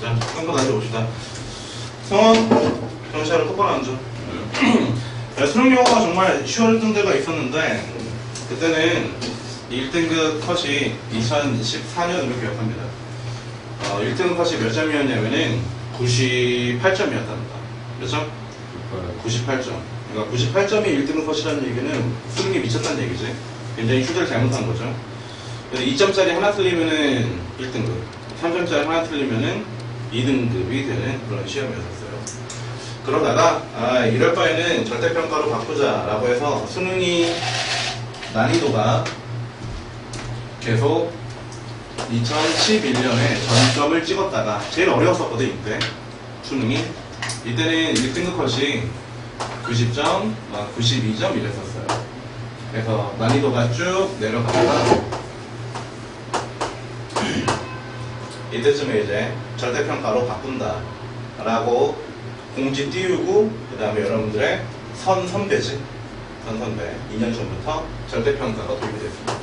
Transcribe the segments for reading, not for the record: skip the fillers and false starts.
자, 한번 앉아봅시다. 성원, 정시하러 똑바로 앉아. 수능 영어가 정말 쉬웠던 데가 있었는데, 그때는 1등급 컷이 2014년으로 기억합니다. 1등급 컷이 몇 점이었냐면은 98점이었답니다. 몇 점? 98점. 그러니까 98점이 1등급 컷이라는 얘기는 수능이 미쳤다는 얘기지. 굉장히 휴대를 잘못한 거죠. 그래서 2점짜리 하나 틀리면은 1등급, 3점짜리 하나 틀리면은 2등급이 되는 그런 시험이었어요. 그러다가 이럴 바에는 절대평가로 바꾸자 라고 해서 수능이 난이도가 계속 2011년에 전점을 찍었다가 제일 어려웠었거든. 이때 수능이 이때는 1등급 컷이 90점, 92점 이랬었어요. 그래서 난이도가 쭉 내려가다가 이때쯤에 이제 절대평가로 바꾼다 라고 공지 띄우고, 그 다음에 여러분들의 선배지, 선배 2년 전부터 절대평가가 도입이 됐습니다.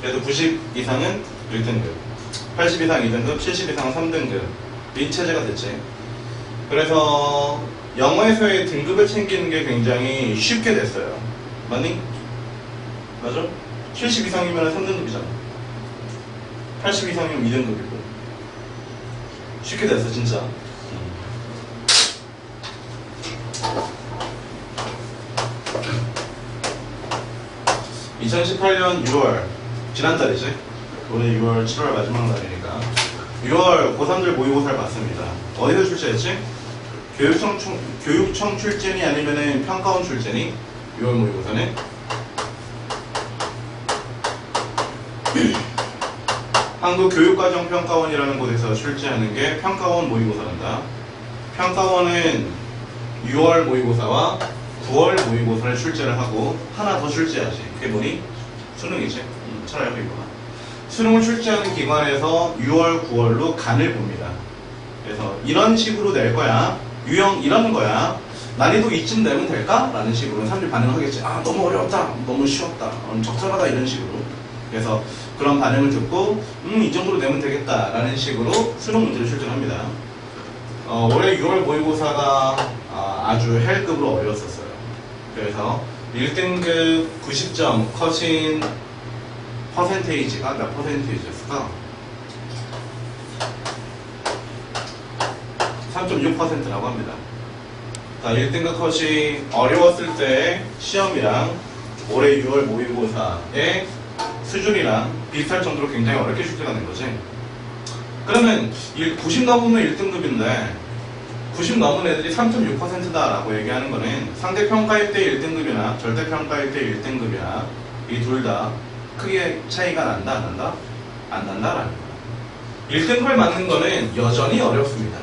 그래도 90 이상은 1등급, 80 이상 2등급, 70 이상은 3등급 이 체제가 됐지. 그래서 영어에서의 등급을 챙기는 게 굉장히 쉽게 됐어요. 맞니? 맞아? 70 이상이면 3등급이잖아. 80 이상이면 2등급이고. 쉽게 됐어 진짜. 2018년 6월, 지난달이지? 올해 6월, 7월 마지막 날이니까 6월 고3들 모의고사를 봤습니다. 어디서 출제했지? 교육청 출제니 아니면은 평가원 출제니? 6월 모의고사는 한국교육과정평가원이라는 곳에서 출제하는 게 평가원 모의고사란다. 평가원은 6월 모의고사와 9월 모의고사를 출제를 하고 하나 더 출제하지. 그게 뭐니? 수능이지. 차라리 이거나. 수능을 출제하는 기관에서 6월, 9월로 간을 봅니다. 그래서 이런 식으로 낼 거야. 유형 이런 거야. 난이도 이쯤 내면 될까? 라는 식으로 사람들이 반응을 하겠지. 너무 어려웠다. 너무 쉬웠다. 적절하다. 이런 식으로. 그래서 그런 반응을 듣고 이 정도로 내면 되겠다. 라는 식으로 수능 문제를 출제합니다. 올해 6월 모의고사가 아주 헬급으로 어려웠었어요. 그래서 1등급 90점 컷인 퍼센테이지가 몇 퍼센테이지였을까? 3.6%라고 합니다. 자, 1등급 컷이 어려웠을 때 시험이랑 올해 6월 모의고사의 수준이랑 비슷할 정도로 굉장히 어렵게 출제가 된 거지. 그러면 90 넘으면 1등급인데 90 넘은 애들이 3.6%다 라고 얘기하는 거는 상대평가일 때 1등급이나 절대평가일 때 1등급이나 이 둘 다 크게 차이가 난다 안 난다? 안 난다라는 거야. 1등급을 맞는 거는 여전히 어렵습니다.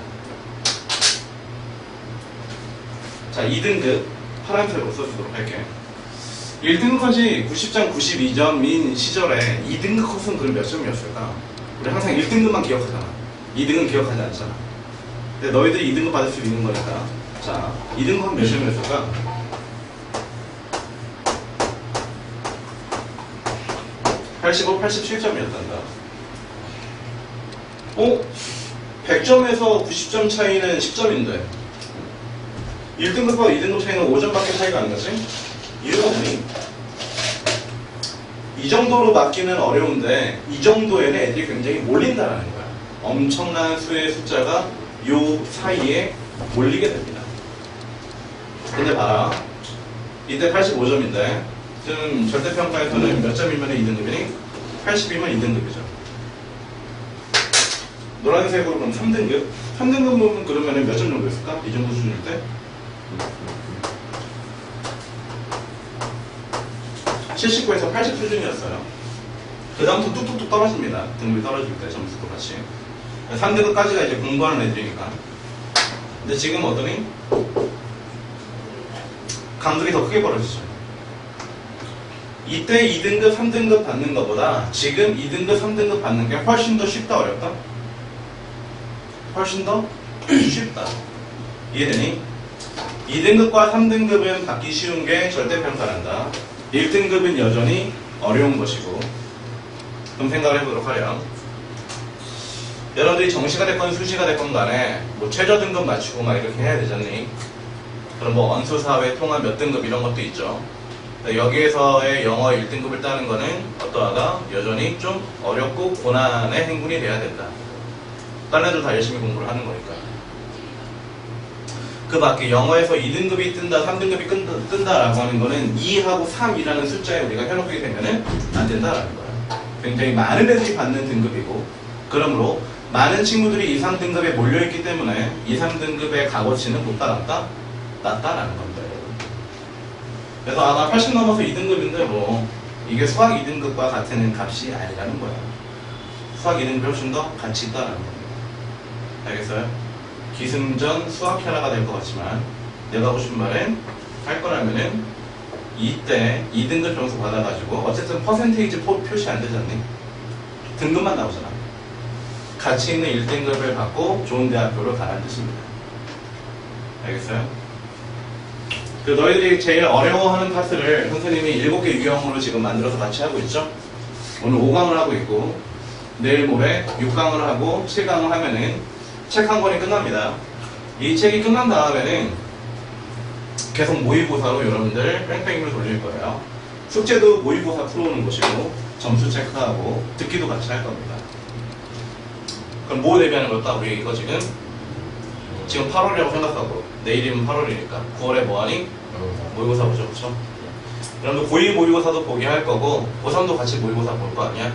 자, 2등급 파란색으로 써주도록 할게. 1등급 컷이 90점, 92점인 시절에 2등급 컷은 그럼 몇 점이었을까? 우리 항상 1등급만 기억하잖아. 2등급 기억하지 않잖아. 근데 너희들이 2등급 받을 수 있는 거니까. 자, 2등급은 몇 점이었을까? 85, 87점이었단다. 100점에서 90점 차이는 10점인데 1등급과 2등급 차이는 5점밖에 차이가 안 나지? 이유가 뭐니? 이 정도로 맞기는 어려운데 이 정도에는 애들이 굉장히 몰린다라는 거야. 엄청난 수의 숫자가 요 사이에 몰리게 됩니다. 근데 봐라, 이때 85점인데 지금 절대평가에서는 몇 점이면 2등급이니? 80이면 2등급이죠. 노란색으로 그럼 3등급? 3등급은 그러면 몇 점 정도 있을까? 이 정도 수준일 때? 79에서 80 수준이었어요. 그 다음부터 뚝뚝뚝 떨어집니다. 등급이 떨어질 때 점수도 같이. 3등급까지가 이제 공부하는 애들이니까. 근데 지금 어떠니? 강도가 더 크게 벌어지죠. 이때 2등급, 3등급 받는 것보다 지금 2등급, 3등급 받는 게 훨씬 더 쉽다, 어렵다? 훨씬 더 쉽다. 이해되니? 2등급과 3등급은 받기 쉬운 게 절대평가란다. 1등급은 여전히 어려운 것이고. 그럼 생각을 해보도록 하렴. 여러분들이 정시가 됐건 수시가 됐건 간에 뭐 최저 등급 맞추고 막 이렇게 해야 되잖니. 그럼 뭐 언수사회 통합 몇 등급 이런 것도 있죠. 여기에서의 영어 1등급을 따는 거는 어떠하다? 여전히 좀 어렵고 고난의 행군이 돼야 된다. 딴 애들 다 열심히 공부를 하는 거니까. 그 밖에 영어에서 2등급이 뜬다, 3등급이 뜬다라고 하는 거는 2하고 3이라는 숫자에 우리가 현혹하게 되면은 안 된다라는 거야. 굉장히 많은 애들이 받는 등급이고, 그러므로 많은 친구들이 2, 3등급에 몰려있기 때문에 2, 3등급의 값어치는 높다, 낮다라는 겁니다. 그래서 아마 80 넘어서 2등급인데 뭐 이게 수학 2등급과 같은 값이 아니라는 거야. 수학 2등급이 훨씬 더 가치 있다라는 겁니다. 알겠어요? 기승전 수학 현아가 될 것 같지만 내가 하고 싶은 말은 할 거라면은 이때 2등급 점수 받아가지고 어쨌든 퍼센테이지 표시 안 되잖니? 등급만 나오잖아. 가치 있는 1등급을 받고 좋은 대학교로 가라는 뜻입니다. 알겠어요? 그 너희들이 제일 어려워하는 파트를 선생님이 7개 유형으로 지금 만들어서 같이 하고 있죠? 오늘 5강을 하고 있고 내일 모레 6강을 하고 7강을 하면은 책 한 권이 끝납니다. 이 책이 끝난 다음에는 계속 모의고사로 여러분들 뺑뺑이를 돌릴 거예요. 숙제도 모의고사 풀어오는 것이고 점수 체크하고 듣기도 같이 할 겁니다. 그럼 뭐 대비하는 걸까? 우리 이거 지금 8월이라고 생각하고 내일이면 8월이니까 9월에 뭐하니? 모의고사 보죠, 그쵸? 여러분들 고2 모의고사도 보게 할 거고 고3도 같이 모의고사 볼 거 아니야?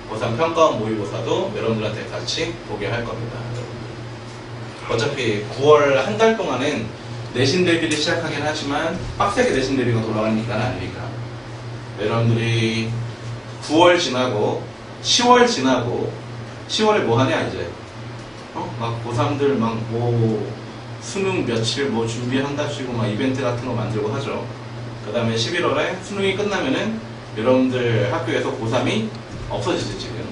고3 평가원 모의고사도 여러분들한테 같이 보게 할 겁니다. 어차피 9월 한 달 동안은 내신 대비를 시작하긴 하지만 빡세게 내신 대비가 돌아가니까 아니니까 여러분들이 9월 지나고 10월 지나고 10월에 뭐 하냐 이제 막 고3들 막 뭐 수능 며칠 뭐 준비한답시고 막 이벤트 같은 거 만들고 하죠. 그 다음에 11월에 수능이 끝나면은 여러분들 학교에서 고3이 없어지지 지금.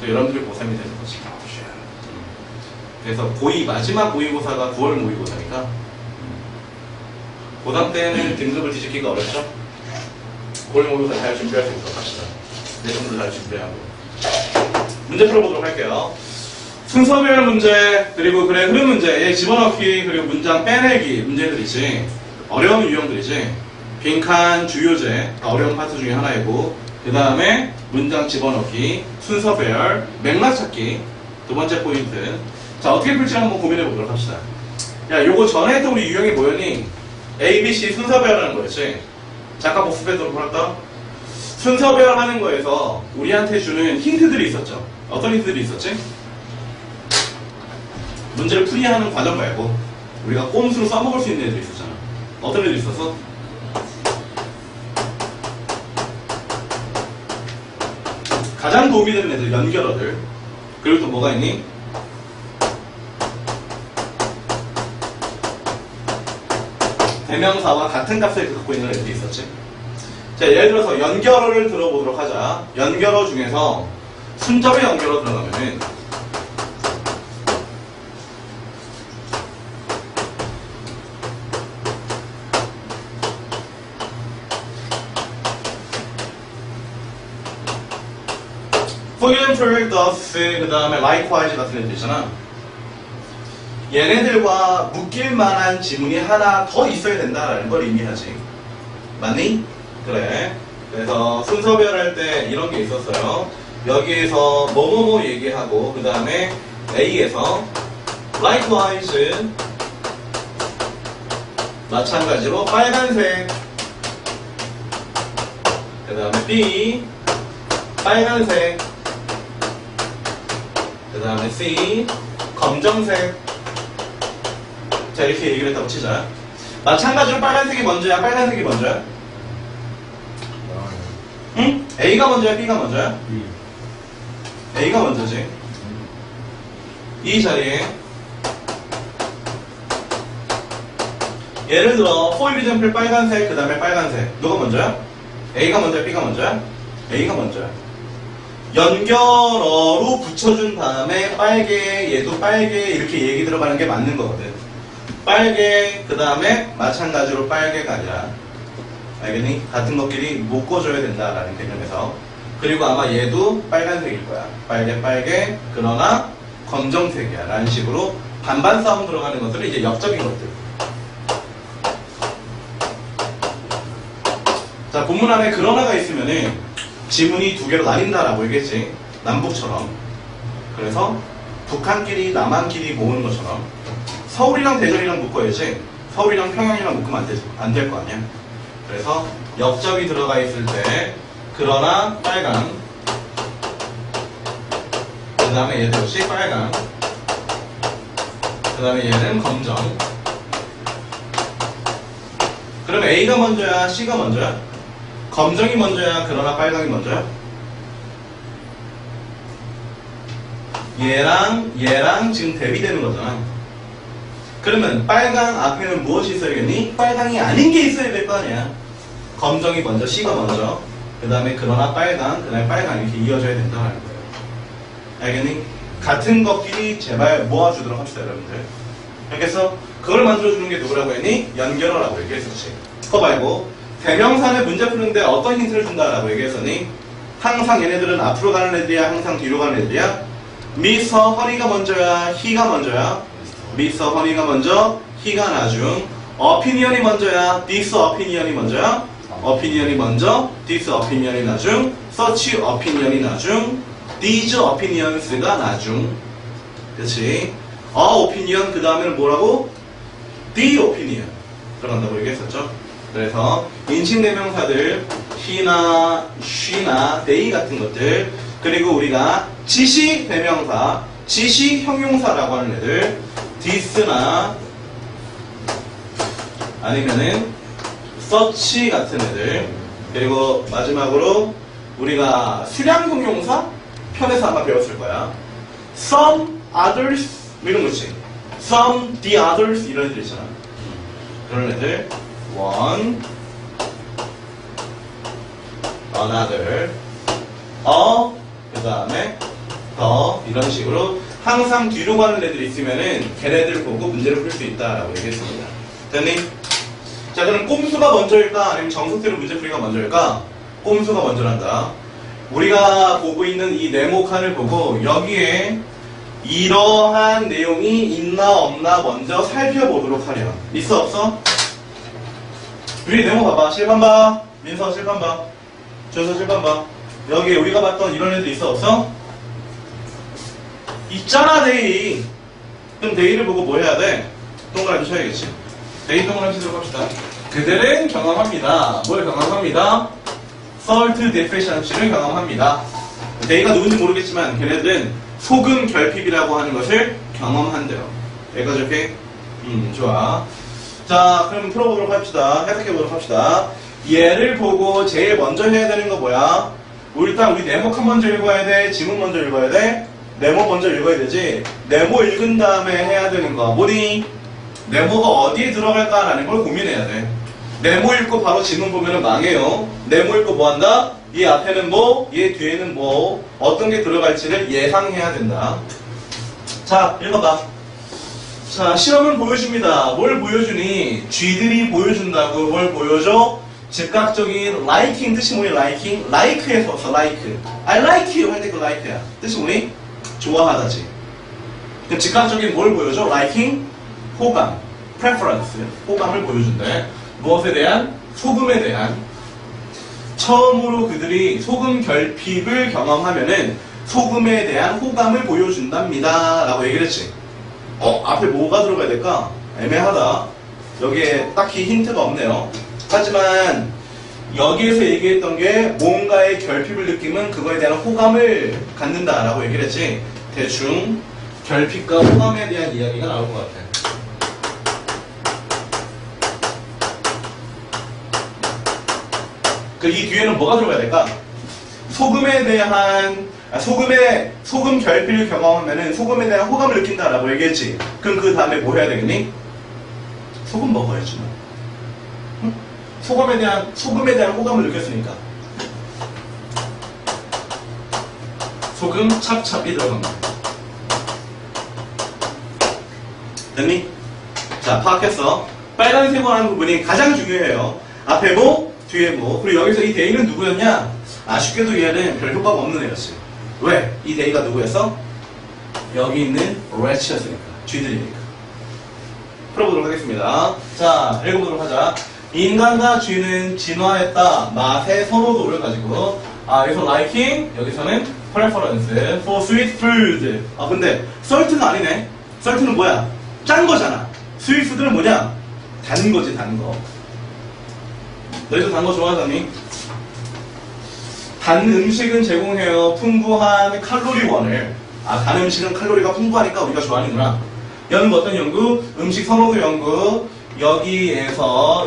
여러분들이 고3이 되는 거지. 그래서 고2 마지막 모의고사가 9월 모의고사니까 고3 때는 등급을 뒤집기가 어렵죠. 9월 모의고사 잘 준비할 수 있도록 합시다. 내신도 잘 준비하고 문제 풀어보도록 할게요. 순서별 문제, 그리고 글의 흐름 문제, 집어넣기, 그리고 문장 빼내기 문제들이지. 어려운 유형들이지. 빈칸, 주요제, 어려운 파트 중에 하나이고, 그 다음에 문장 집어넣기, 순서별, 맥락 찾기, 두 번째 포인트. 자, 어떻게 풀지 한번 고민해 보도록 합시다. 야, 요거 전에 했던 우리 유형이 뭐였니? A, B, C 순서별하는 거였지. 잠깐 복습해도록 할까? 순서별 하는 거에서 우리한테 주는 힌트들이 있었죠. 어떤 힌트들이 있었지? 문제를 풀이하는 과정 말고 우리가 꼼수로 써먹을 수 있는 애들이 있었잖아. 어떤 애들이 있었어? 가장 도움이 되는 애들, 연결어들. 그리고 또 뭐가 있니? 대명사와 같은 값을 갖고 있는 애들이 있었지. 자, 예를 들어서 연결어를 들어보도록 하자. 연결어 중에서 순접의 연결어 들어가면은 for example, thus, 그 다음에 likewise 같은 애들 있잖아. 얘네들과 묶일 만한 지문이 하나 더 있어야 된다라는 걸 의미하지. 맞니? 그래. 그래서 순서별 할 때 이런 게 있었어요. 여기에서 뭐뭐뭐 얘기하고 그 다음에 A에서 likewise 마찬가지로 빨간색, 그 다음에 B 빨간색, 그 다음에 C 검정색. 자, 이렇게 얘기를 했다고 치자. 마찬가지로 빨간색이 먼저야, 빨간색이 먼저야? 응? A가 먼저야, B가 먼저야? A가 먼저지. 이 자리에 예를 들어 for example 빨간색, 그 다음에 빨간색. 누가 먼저야? A가 먼저야, B가 먼저야? A가 먼저야. 연결어로 붙여준 다음에 빨개, 얘도 빨개 이렇게 얘기 들어가는 게 맞는 거거든. 빨개 그 다음에 마찬가지로 빨개가 아니라 알겠니? 같은 것끼리 묶어줘야 된다라는 개념에서 그리고 아마 얘도 빨간색일 거야. 빨개 그러나 검정색이야 라는 식으로 반반 싸움 들어가는 것들은 이제 역적인 것들. 자, 본문 안에 그러나가 있으면은 지문이 두 개로 나뉜다라고 얘기했지. 남북처럼. 그래서 북한끼리 남한끼리 모으는 것처럼 서울이랑 대전이랑 묶어야지. 서울이랑 평양이랑 묶으면 안 될 거 아니야. 그래서 역적이 들어가 있을 때 그러나 빨강 그 다음에 얘도 역시 빨강 그 다음에 얘는 검정. 그럼 A가 먼저야 C가 먼저야? 검정이 먼저야 그러나 빨강이 먼저야? 얘랑 지금 대비되는 거잖아. 그러면 빨강 앞에는 무엇이 있어야겠니? 빨강이 아닌 게 있어야 될 거 아니야. 검정이 먼저, C가 먼저, 그 다음에 그러나 빨강, 그 다음에 빨강 이렇게 이어져야 된다는 거예요. 알겠니? 같은 것끼리 제발 모아주도록 합시다, 여러분들. 알겠어? 그걸 만들어주는 게 누구라고 했니? 연결어라고 얘기했었지. 그거 말고 대명사는 문제 푸는데 어떤 힌트를 준다라고 얘기했었니? 항상 얘네들은 앞으로 가는 애들이야? 항상 뒤로 가는 애들이야? 미스터 허니가 먼저야? 히가 먼저야? 미스터 허니가 먼저, 히가 나중. 어피니언이 먼저야? 디스 어피니언이 먼저야? 어피니언이 먼저, 디스 어피니언이 나중. 서치 어피니언이 나중. 디즈 어피니언스가 나중. 그치? 오피니언 그 다음에는 뭐라고? 디 오피니언. 그런다고 얘기했었죠. 그래서 인칭대명사들 he나, she나, they 같은 것들 그리고 우리가 지시 대명사, 지시 형용사라고 하는 애들 this나 아니면은 such 같은 애들 그리고 마지막으로 우리가 수량 형용사 편에서 아마 배웠을 거야. some others 이런 거 있지. some the others 이런 애들 있잖아. 그런 애들 one another 그 다음에 더 이런 식으로 항상 뒤로 가는 애들이 있으면은 걔네들 보고 문제를 풀 수 있다라고 얘기했습니다. 됐니? 자, 그럼 꼼수가 먼저일까 아니면 정석대로 문제풀이가 먼저일까? 꼼수가 먼저란다. 우리가 보고 있는 이 네모칸을 보고 여기에 이러한 내용이 있나 없나 먼저 살펴보도록 하렴. 있어 없어? 우리 네모 봐봐. 실판 봐. 민서 실판 봐. 준서 실판 봐. 여기에 우리가 봤던 이런 애들 있어 없어? 있잖아, 데이. 그럼 데이를 보고 뭐 해야 돼? 동그라미 쳐야겠지. 데이 동그라미 치도록 합시다. 그들은 경험합니다. 뭘 경험합니다? Salt deficiency를 경험합니다. 데이가 누군지 모르겠지만 걔네들은 소금 결핍이라고 하는 것을 경험한대요. 여기까지 오케이? 좋아. 자, 그럼 풀어보도록 합시다. 해석해보도록 합시다. 얘를 보고 제일 먼저 해야 되는 거 뭐야? 일단 우리 네모칸 먼저 읽어야 돼? 지문 먼저 읽어야 돼? 네모 먼저 읽어야 되지? 네모 읽은 다음에 해야 되는 거 뭐니? 네모가 어디에 들어갈까라는 걸 고민해야 돼. 네모 읽고 바로 지문 보면 망해요. 네모 읽고 뭐 한다? 이 앞에는 뭐? 얘 뒤에는 뭐? 어떤 게 들어갈지를 예상해야 된다. 자, 읽어봐. 자, 시험은 보여줍니다. 뭘 보여주니? 쥐들이 보여준다고. 뭘 보여줘? 즉각적인 liking 뜻이 뭐니? liking? like에서 왔어. like. I like you 할 때 그 like야. 뜻이 뭐니? 좋아하다지. 그럼 즉각적인 뭘 보여줘? liking? 호감. preference. 호감을 보여준대. 무엇에 대한? 소금에 대한. 처음으로 그들이 소금 결핍을 경험하면은 소금에 대한 호감을 보여준답니다. 라고 얘기를 했지. 앞에 뭐가 들어가야 될까? 애매하다. 여기에 딱히 힌트가 없네요. 하지만 여기에서 얘기했던 게 뭔가의 결핍을 느끼면 그거에 대한 호감을 갖는다라고 얘기를 했지. 대충 결핍과 호감에 대한 이야기가 나올 것 같아. 이 뒤에는 뭐가 들어가야 될까? 소금에 대한 소금 결핍을 경험하면은 소금에 대한 호감을 느낀다라고 얘기했지. 그럼 그 다음에 뭐 해야 되겠니? 소금 먹어야지. 응? 소금에 대한 호감을 느꼈으니까. 소금 찹찹이 들어간다. 됐니? 자, 파악했어. 빨간색으로 하는 부분이 가장 중요해요. 앞에 뭐, 뒤에 뭐. 그리고 여기서 이 데이는 누구였냐? 아쉽게도 얘는 별 효과가 없는 애였지. 왜? 이 데이가 누구였어? 여기 있는 레치였으니까. 쥐들이니까. 풀어보도록 하겠습니다. 자, 읽어보도록 하자. 인간과 쥐는 진화했다. 맛의 선호도를 가지고. 여기서 liking, 여기서는 preference for sweet food. 근데 salt는 아니네. salt는 뭐야? 짠 거잖아. sweet food는 뭐냐? 단 거지, 단 거. 너희도 단 거 좋아하잖니? 단 음식은 제공해요. 풍부한 칼로리원을. 단 음식은 칼로리가 풍부하니까 우리가 좋아하는구나. 연구 어떤 연구? 음식 선호도 연구. 여기에서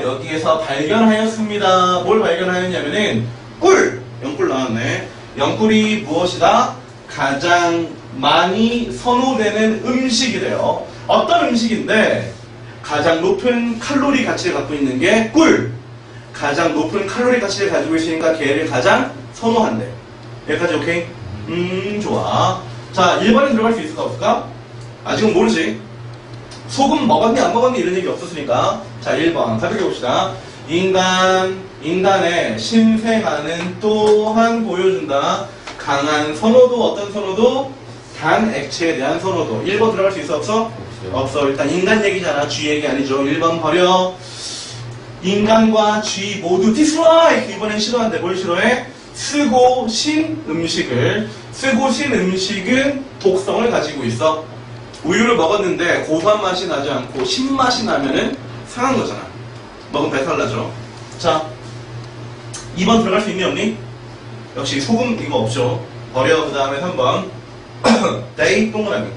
발견하였습니다. 뭘 발견하였냐면은 꿀! 영꿀 나왔네. 영꿀이 무엇이다? 가장 많이 선호되는 음식이래요. 어떤 음식인데 가장 높은 칼로리 가치를 갖고 있는 게 꿀. 가장 높은 칼로리 가치를 가지고 있으니까 걔를 가장 선호한대. 여기까지 오케이? 좋아. 자, 1번에 들어갈 수 있을까 없을까? 아직은 모르지. 소금 먹었니 안 먹었니 이런 얘기 없었으니까. 자, 1번 살펴봅시다. 인간의 신생아는 또한 보여준다. 강한 선호도. 어떤 선호도? 단 액체에 대한 선호도. 1번 들어갈 수 있어 없어? 없어. 일단 인간 얘기잖아. 쥐 얘기 아니죠. 1번 버려. 인간과 쥐 모두 dislike. 이번엔 싫어한대. 뭘 싫어해? 쓰고 신 음식을. 쓰고 신 음식은 독성을 가지고 있어. 우유를 먹었는데 고소한 맛이 나지 않고 신맛이 나면은 상한 거잖아. 먹으면 배탈 나죠. 자, 2번 들어갈 수 있니 없니? 역시 소금 이거 없죠. 버려. 그 다음에 3번 데이 동그라미.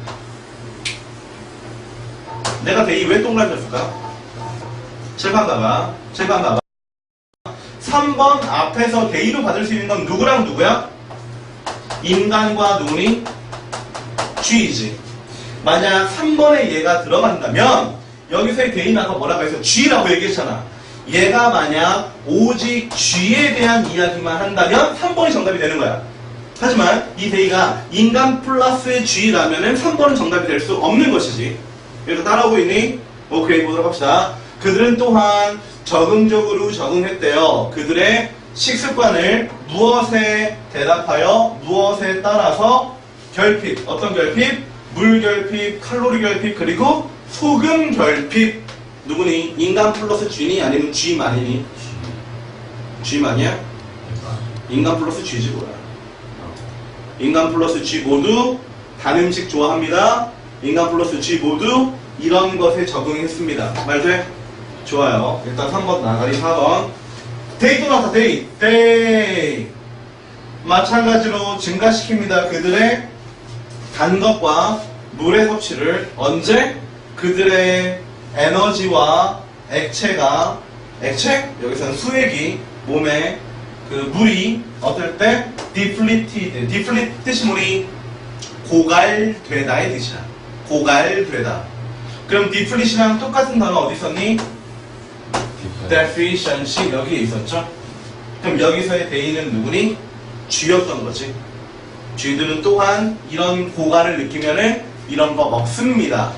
내가 데이 왜 동그라미였을까? 칠판 가봐. 3번 앞에서 데이로 받을 수 있는 건 누구랑 누구야? 인간과 누구니? 쥐이지. 만약 3번에 얘가 들어간다면 여기서의 데이는 아까 뭐라고 해서 쥐라고 얘기했잖아. 얘가 만약 오직 쥐에 대한 이야기만 한다면 3번이 정답이 되는 거야. 하지만 이 데이가 인간 플러스 쥐라면은 3번은 정답이 될 수 없는 것이지. 그래서 따라오고 있니? 오케이, 보도록 합시다. 그들은 또한 적응적으로 적응했대요. 그들의 식습관을 무엇에 대답하여 무엇에 따라서 결핍. 어떤 결핍? 물 결핍, 칼로리 결핍, 그리고 소금 결핍. 누구니? 인간 플러스 쥐니? 아니면 쥐만이니? 쥐만이야? 인간 플러스 쥐지 뭐야. 인간 플러스 쥐 모두 단 음식 좋아합니다. 인간 플러스 쥐 모두 이런 것에 적응했습니다. 말 돼? 좋아요. 일단 3번 나가리. 4번 데이 또 나왔다. 데이 마찬가지로 증가시킵니다. 그들의 단 것과 물의 섭취를. 언제? 그들의 에너지와 액체가 액체? 여기서는 수액이 몸에 그 물이 어떨 때? depleted. deplete 뜻이 뭐니? 고갈되다의 뜻이야. 고갈되다. 그럼 deplete이랑 똑같은 단어 어디 있었니? deficiency. 여기에 있었죠. 그럼 여기서의 데이는 누구니? 쥐였던 거지. 쥐들은 또한 이런 고갈을 느끼면은 이런 거 먹습니다.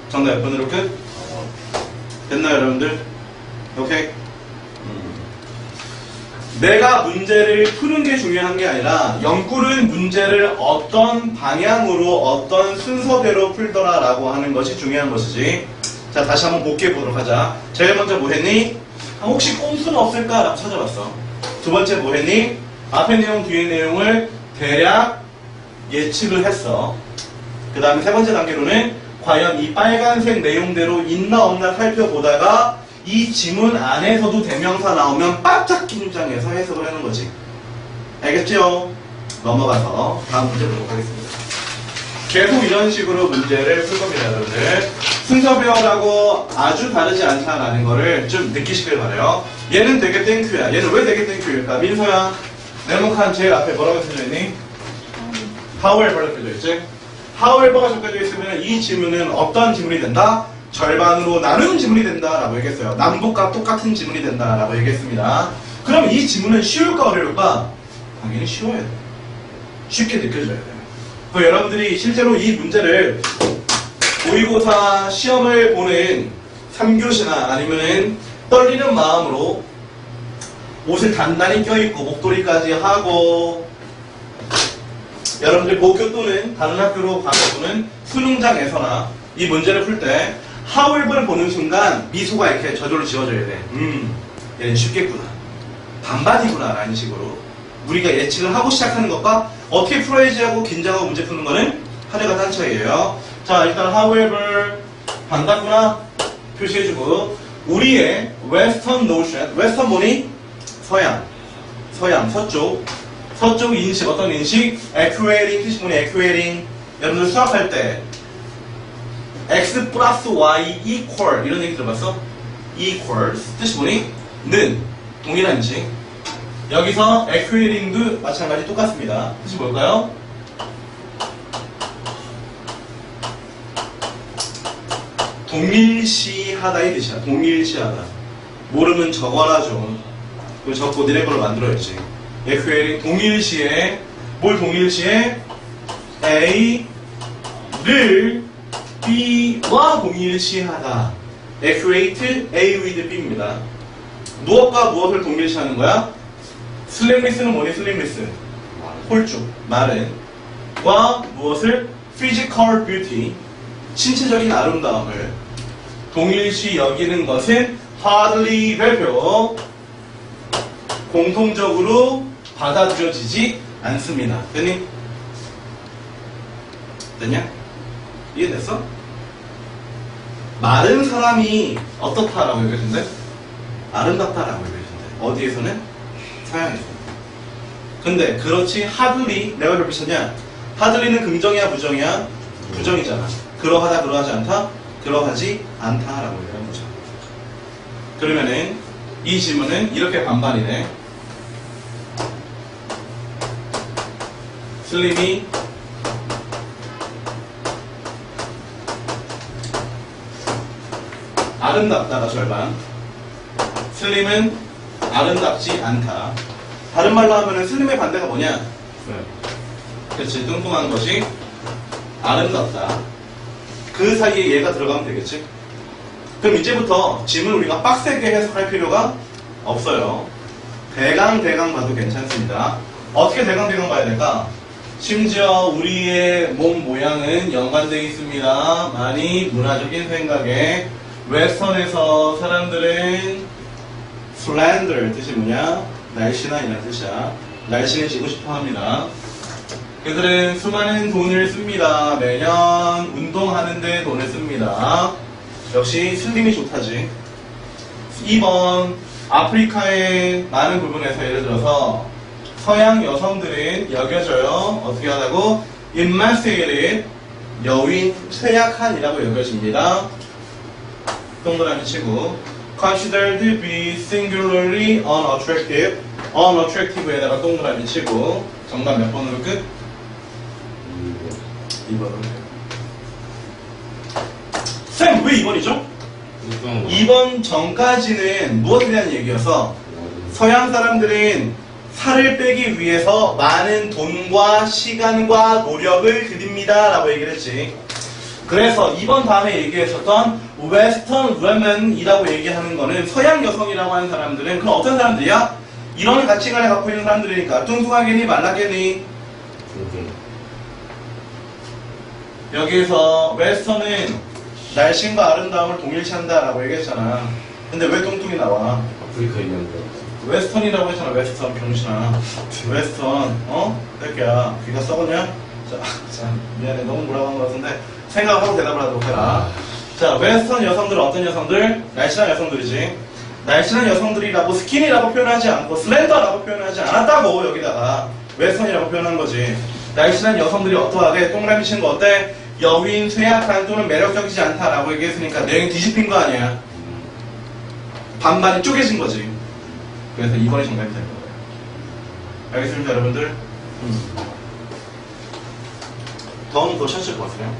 정답 몇 번으로 끝? 됐나요, 여러분들? 오케이? 내가 문제를 푸는 게 중요한 게 아니라 영꿀은 문제를 어떤 방향으로 어떤 순서대로 풀더라 라고 하는 것이 중요한 것이지. 자, 다시 한번 복귀해 보도록 하자. 제일 먼저 뭐 했니? 혹시 꼼수는 없을까? 라고 찾아봤어. 두 번째 뭐 했니? 앞에 내용 뒤에 내용을 대략 예측을 했어. 그 다음에 세 번째 단계로는 과연 이 빨간색 내용대로 있나 없나 살펴보다가 이 지문 안에서도 대명사 나오면 바짝 긴장해서 해석을 하는 거지. 알겠죠? 넘어가서 다음 문제 보도록 하겠습니다. 계속 이런 식으로 문제를 풀 겁니다, 여러분들. 순서별하고 아주 다르지 않다라는 거를 좀 느끼시길 바래요. 얘는 되게 땡큐야. 얘는 왜 되게 땡큐일까? 민서야, 네모칸 제일 앞에 뭐라고 써져 있니? however가 써져 있지? however가 적혀져 있으면 이 지문은 어떤 지문이 된다? 절반으로 나누는 지문이 된다라고 얘기했어요. 남북과 똑같은 지문이 된다라고 얘기했습니다. 그럼 이 지문은 쉬울까 어려울까? 당연히 쉬워야 돼. 쉽게 느껴져야 돼. 여러분들이 실제로 이 문제를 모의고사 시험을 보는 3교시나 아니면은 떨리는 마음으로 옷을 단단히 껴입고 목도리까지 하고 여러분들 고교 또는 다른 학교로 가서는 수능장에서나 이 문제를 풀 때 however를 보는 순간 미소가 이렇게 저절로 지워져야 돼. 얘는 쉽겠구나. 반반이구나 라는 식으로 우리가 예측을 하고 시작하는 것과 어떻게 풀어야지 하고 긴장하고 문제 푸는 거는 하늘과 딴 차이예요. 자, 일단 however 반갑구나 표시해주고 우리의 western notion, western 뭐니? 서양, 서쪽 인식, 어떤 인식? equating, 뜻이 뭐니? equating. 여러분들 수학할 때 x 플러스 y equal 이런 얘기 들어봤어? equals 뜻이 뭐니? 는 동일한 인식. 여기서 equating도 마찬가지 똑같습니다. 뜻이 뭘까요? 동일시하다의 뜻이야. 동일시하다. 모르면 적어라 좀. 그거 적고 니네 걸로 만들어야지. equating 동일시에 뭘 동일시에? A를 B와 동일시하다. equate A with B입니다. 무엇과 무엇을 동일시하는 거야? 슬림리스는 뭐니? 슬림리스 홀쭉, 마른 과 무엇을? physical beauty 신체적인 아름다움을 동일시 여기는 것은 hardly 별표 공통적으로 받아들여지지 않습니다. 됐니? 됐냐? 이해됐어? 마른 사람이 어떻다라고 얘기해준대? 아름답다라고 얘기해준대. 어디에서는? 서양에서. 근데 그렇지 hardly 내가 몇 표시냐? hardly는 긍정이야 부정이야? 부정이잖아. 그러하다 그러하지 않다? 그러하지 않다라고 얘기하는 거죠. 그러면은 이 질문은 이렇게 반반이네. 슬림이 아름답다가 절반, 슬림은 아름답지 않다. 다른 말로 하면은 슬림의 반대가 뭐냐? 그렇지, 뚱뚱한 것이 아름답다. 그 사이에 얘가 들어가면 되겠지? 그럼 이제부터 질문을 우리가 빡세게 해석할 필요가 없어요. 대강 봐도 괜찮습니다. 어떻게 대강 봐야 될까? 심지어 우리의 몸 모양은 연관되어 있습니다. 많이 문화적인 생각에 웨스턴에서 사람들은 slender 뜻이 뭐냐? 날씬한이라는 뜻이야. 날씬해지고 싶어 합니다. 그들은 수많은 돈을 씁니다. 매년 운동하는데 돈을 씁니다. 역시 슬림이 좋다지. 2번 아프리카의 많은 부분에서 예를 들어서 서양 여성들은 여겨져요. 어떻게 하다고? emaciated 여윈 쇠약한이라고 여겨집니다. 동그라미 치고 considered to be singularly unattractive unattractive에다가 동그라미 치고 정답 몇 번으로 끝? 2번으로 쌤 왜 2번이죠? 2번 전까지는 무엇에 대한 얘기여서 서양 사람들은 살을 빼기 위해서 많은 돈과 시간과 노력을 들입니다 라고 얘기를 했지. 그래서 2번 다음에 얘기했었던 Western women이라고 얘기하는 거는 서양 여성이라고 하는 사람들은 그럼 어떤 사람들이야? 이런 가치관을 갖고 있는 사람들이니까 뚱뚱하겠니 말라겠니? 여기에서 웨스턴은 날씬과 아름다움을 동일시한다 라고 얘기했잖아. 근데 왜 뚱뚱이 나와? 아프리카 있는데 웨스턴이라고 했잖아. 웨스턴 병신아. 웨스턴 뺄게야. 귀가 썩었냐? 자 미안해 너무 뭐라고 한 것 같은데 생각하고 대답을 하도록 해라. 자 웨스턴 여성들은 어떤 여성들? 날씬한 여성들이지. 날씬한 여성들이라고 스키니라고 표현하지 않고 슬렌더라고 표현하지 않았다고 여기다가 웨스턴이라고 표현한 거지. 날씬한 여성들이 어떠하게 동그라미 치는 거 어때? 여윈, 쇠약한 또는 매력적이지 않다라고 얘기했으니까 내용이 뒤집힌 거 아니야. 반반이 쪼개진 거지. 그래서 2번이 정답이 되는 거예요. 알겠습니까 여러분들? 더는 더 찾을 것 같아요.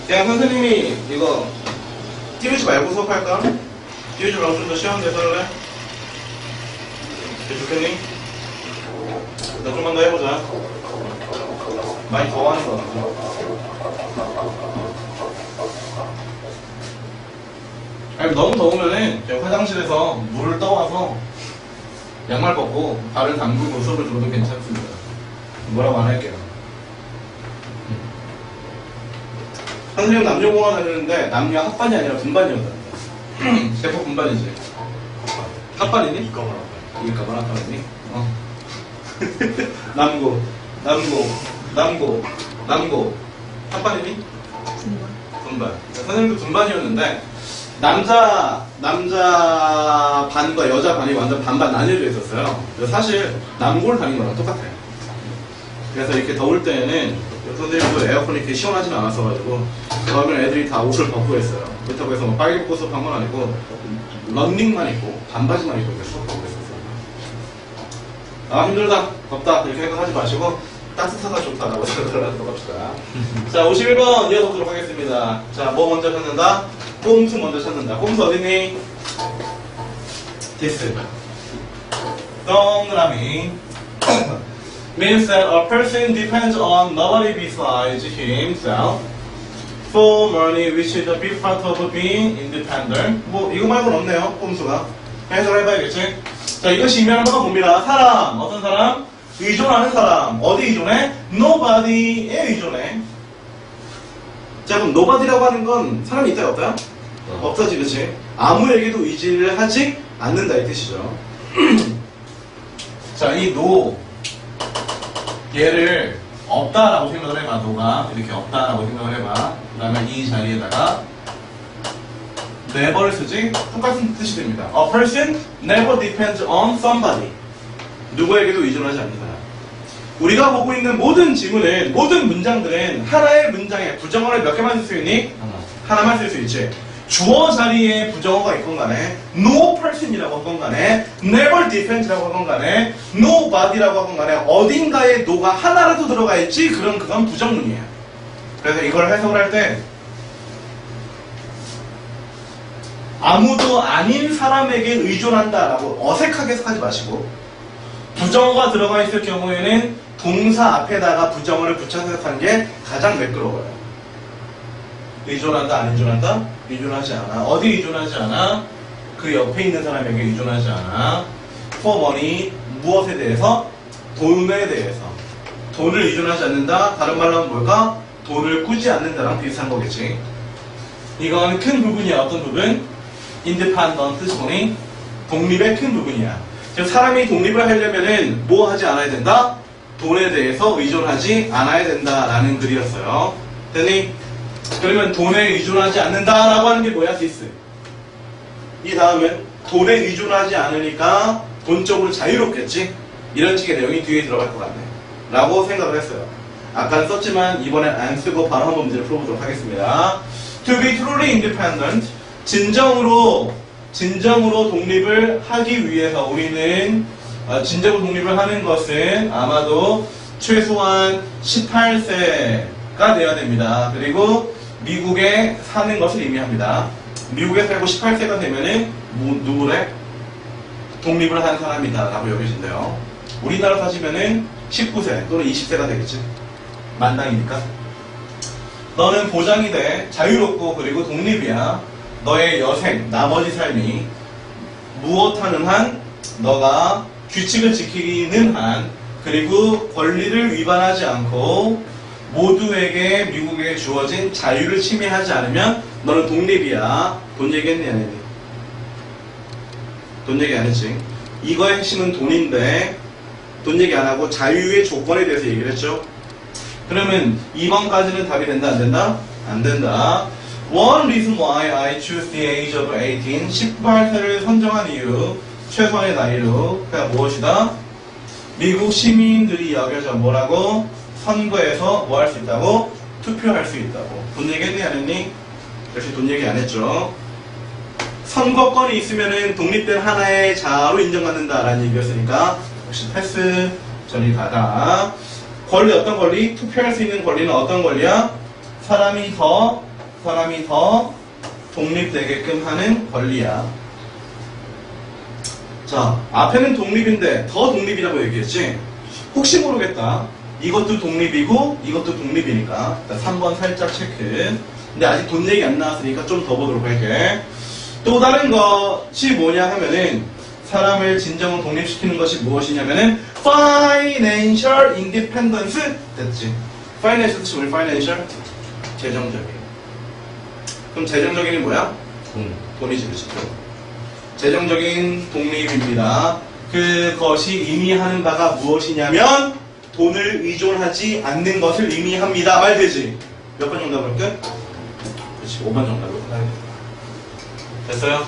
그냥 선생님이 이거 띄우지 말고 수업할까? 띄우지 말고 좀 더 시험 내서 할래? 좋겠니? 자, 좀만 더 해보자. 많이 더 하는 거 같아. 아니, 너무 더우면은 제가 화장실에서 물을 떠와서 양말 벗고 발을 담그고 수업을 들어도 괜찮습니다. 뭐라고 안 할게요. 선생님 남녀공학 다녔는데 남녀 합반이 아니라 분반이었답니다. 세포 분반이지. 합반이니? 이거 말하는 이거 합반이니? 남고 합반이니? 분반. 선생님도 분반이었는데 남자 반과 여자 반이 완전 반반 나뉘어져 있었어요. 그래서 사실 남고를 다닌 거랑 똑같아요. 그래서 이렇게 더울 때는 선생님도 에어컨이 이렇게 시원하지는 않아서 가지고 그러면 애들이 다 옷을 벗고 했어요. 그렇다고 해서 뭐 빨개 벗고 수업한 건 아니고 런닝만 입고 반바지만 입고 이렇게 수업하고 있었어요. 아 힘들다 덥다 이렇게 생각하지 마시고 따뜻하다 좋다라고 생각을 하도록 합시다. 자 51번 이어보도록 하겠습니다. 자 뭐 먼저 찾는다? 꼼수 먼저 찾는다. 꼼수 어디니? this 동그라미 means that a person depends on nobody besides himself for money, which is a big part of being independent. 뭐 이거 말고는 없네요. 꼼수가 해설해봐야겠지. 자 이것이 의미하는 바가 뭡니다. 사람 어떤 사람? 의존하는 사람. 어디 의존해? nobody에 의존해. 자 그럼 nobody라고 하는 건 사람이 있다 없다? 없다지 그치? 아무에게도 의지를 하지 않는다 이 뜻이죠. 자 이 no 얘를 없다라고 생각을 해봐. 노가 이렇게 없다라고 생각을 해봐. 그 다음에 이 자리에다가 never를 쓰지 똑같은 뜻이 됩니다. A person never depends on somebody. 누구에게도 의존하지 않는다. 우리가 보고 있는 모든 지문은 모든 문장들은 하나의 문장에 부정어를 몇 개만 쓸 수 있니? 하나만 쓸 수 있지. 주어 자리에 부정어가 있건 간에 no person이라고 하건 간에 never depend라고 하건 간에 nobody라고 하건 간에 어딘가에 no가 하나라도 들어가 있지 그럼 그건 부정문이에요. 그래서 이걸 해석을 할 때 아무도 아닌 사람에게 의존한다라고 어색하게 해석하지 마시고 부정어가 들어가 있을 경우에는 동사 앞에다가 부정어를 붙여서 해석하는 게 가장 매끄러워요. 의존한다 안 의존한다? 의존하지 않아. 어디 의존하지 않아? 그 옆에 있는 사람에게 의존하지 않아. for money 무엇에 대해서? 돈에 대해서. 돈을 의존하지 않는다. 다른 말로 하면 뭘까? 돈을 꾸지 않는다랑 비슷한 거겠지. 이건 큰 부분이야. 어떤 부분? independent 뜻이 뭐니? 독립의 큰 부분이야. 즉 사람이 독립을 하려면은 뭐 하지 않아야 된다? 돈에 대해서 의존하지 않아야 된다라는 글이었어요. 됐니? 그러면 돈에 의존하지 않는다라고 하는 게 뭐야? this. 이 다음은 돈에 의존하지 않으니까 돈적으로 자유롭겠지? 이런 식의 내용이 뒤에 들어갈 것 같네. 라고 생각을 했어요. 아까는 썼지만 이번엔 안 쓰고 바로 한번 문제를 풀어보도록 하겠습니다. To be truly independent. 진정으로 독립을 하기 위해서 우리는 진정으로 독립을 하는 것은 아마도 최소한 18세가 돼야 됩니다. 그리고 미국에 사는 것을 의미합니다. 미국에 살고 18세가 되면은 누구래? 독립을 한 사람이다 라고 여겨진대요. 우리나라 사시면은 19세 또는 20세가 되겠지. 만당이니까. 너는 보장이 돼. 자유롭고 그리고 독립이야. 너의 여생, 나머지 삶이 무엇하는 한, 너가 규칙을 지키는 한, 그리고 권리를 위반하지 않고 모두에게 미국에 주어진 자유를 침해하지 않으면 너는 독립이야. 돈 얘기했니 안 했니? 돈 얘기 안 했지. 이거의 핵심은 돈인데 돈 얘기 안 하고 자유의 조건에 대해서 얘기를 했죠. 그러면 2번까지는 답이 된다 안 된다? 안 된다. One reason why I choose the age of 18 18세를 선정한 이유 최소한의 나이로 그가 무엇이다? 미국 시민들이 여겨져 뭐라고? 선거에서 뭐 할 수 있다고? 투표할 수 있다고. 돈 얘기 했니 안 했니? 역시 돈 얘기 안 했죠. 선거권이 있으면은 독립된 하나의 자아로 인정받는다라는 얘기였으니까 역시 패스. 저리 가다. 권리 어떤 권리? 투표할 수 있는 권리는 어떤 권리야? 사람이 더 독립되게끔 하는 권리야. 자, 앞에는 독립인데 더 독립이라고 얘기했지. 혹시 모르겠다. 이것도 독립이고 이것도 독립이니까 3번 살짝 체크. 근데 아직 돈 얘기 안 나왔으니까 좀 더 보도록 할게. 또 다른 것이 뭐냐 하면은 사람을 진정으로 독립시키는 것이 무엇이냐면은 financial independence 됐지. financial 뜻이 뭐야? financial 재정적인. 그럼 재정적인이 뭐야? 돈이지, 그렇지. 재정적인 독립입니다. 그것이 의미하는 바가 무엇이냐면 돈을 의존하지 않는 것을 의미합니다. 말 되지? 몇 번 정답을 할게? 그렇지, 5번 정답을 해야겠다. 됐어요?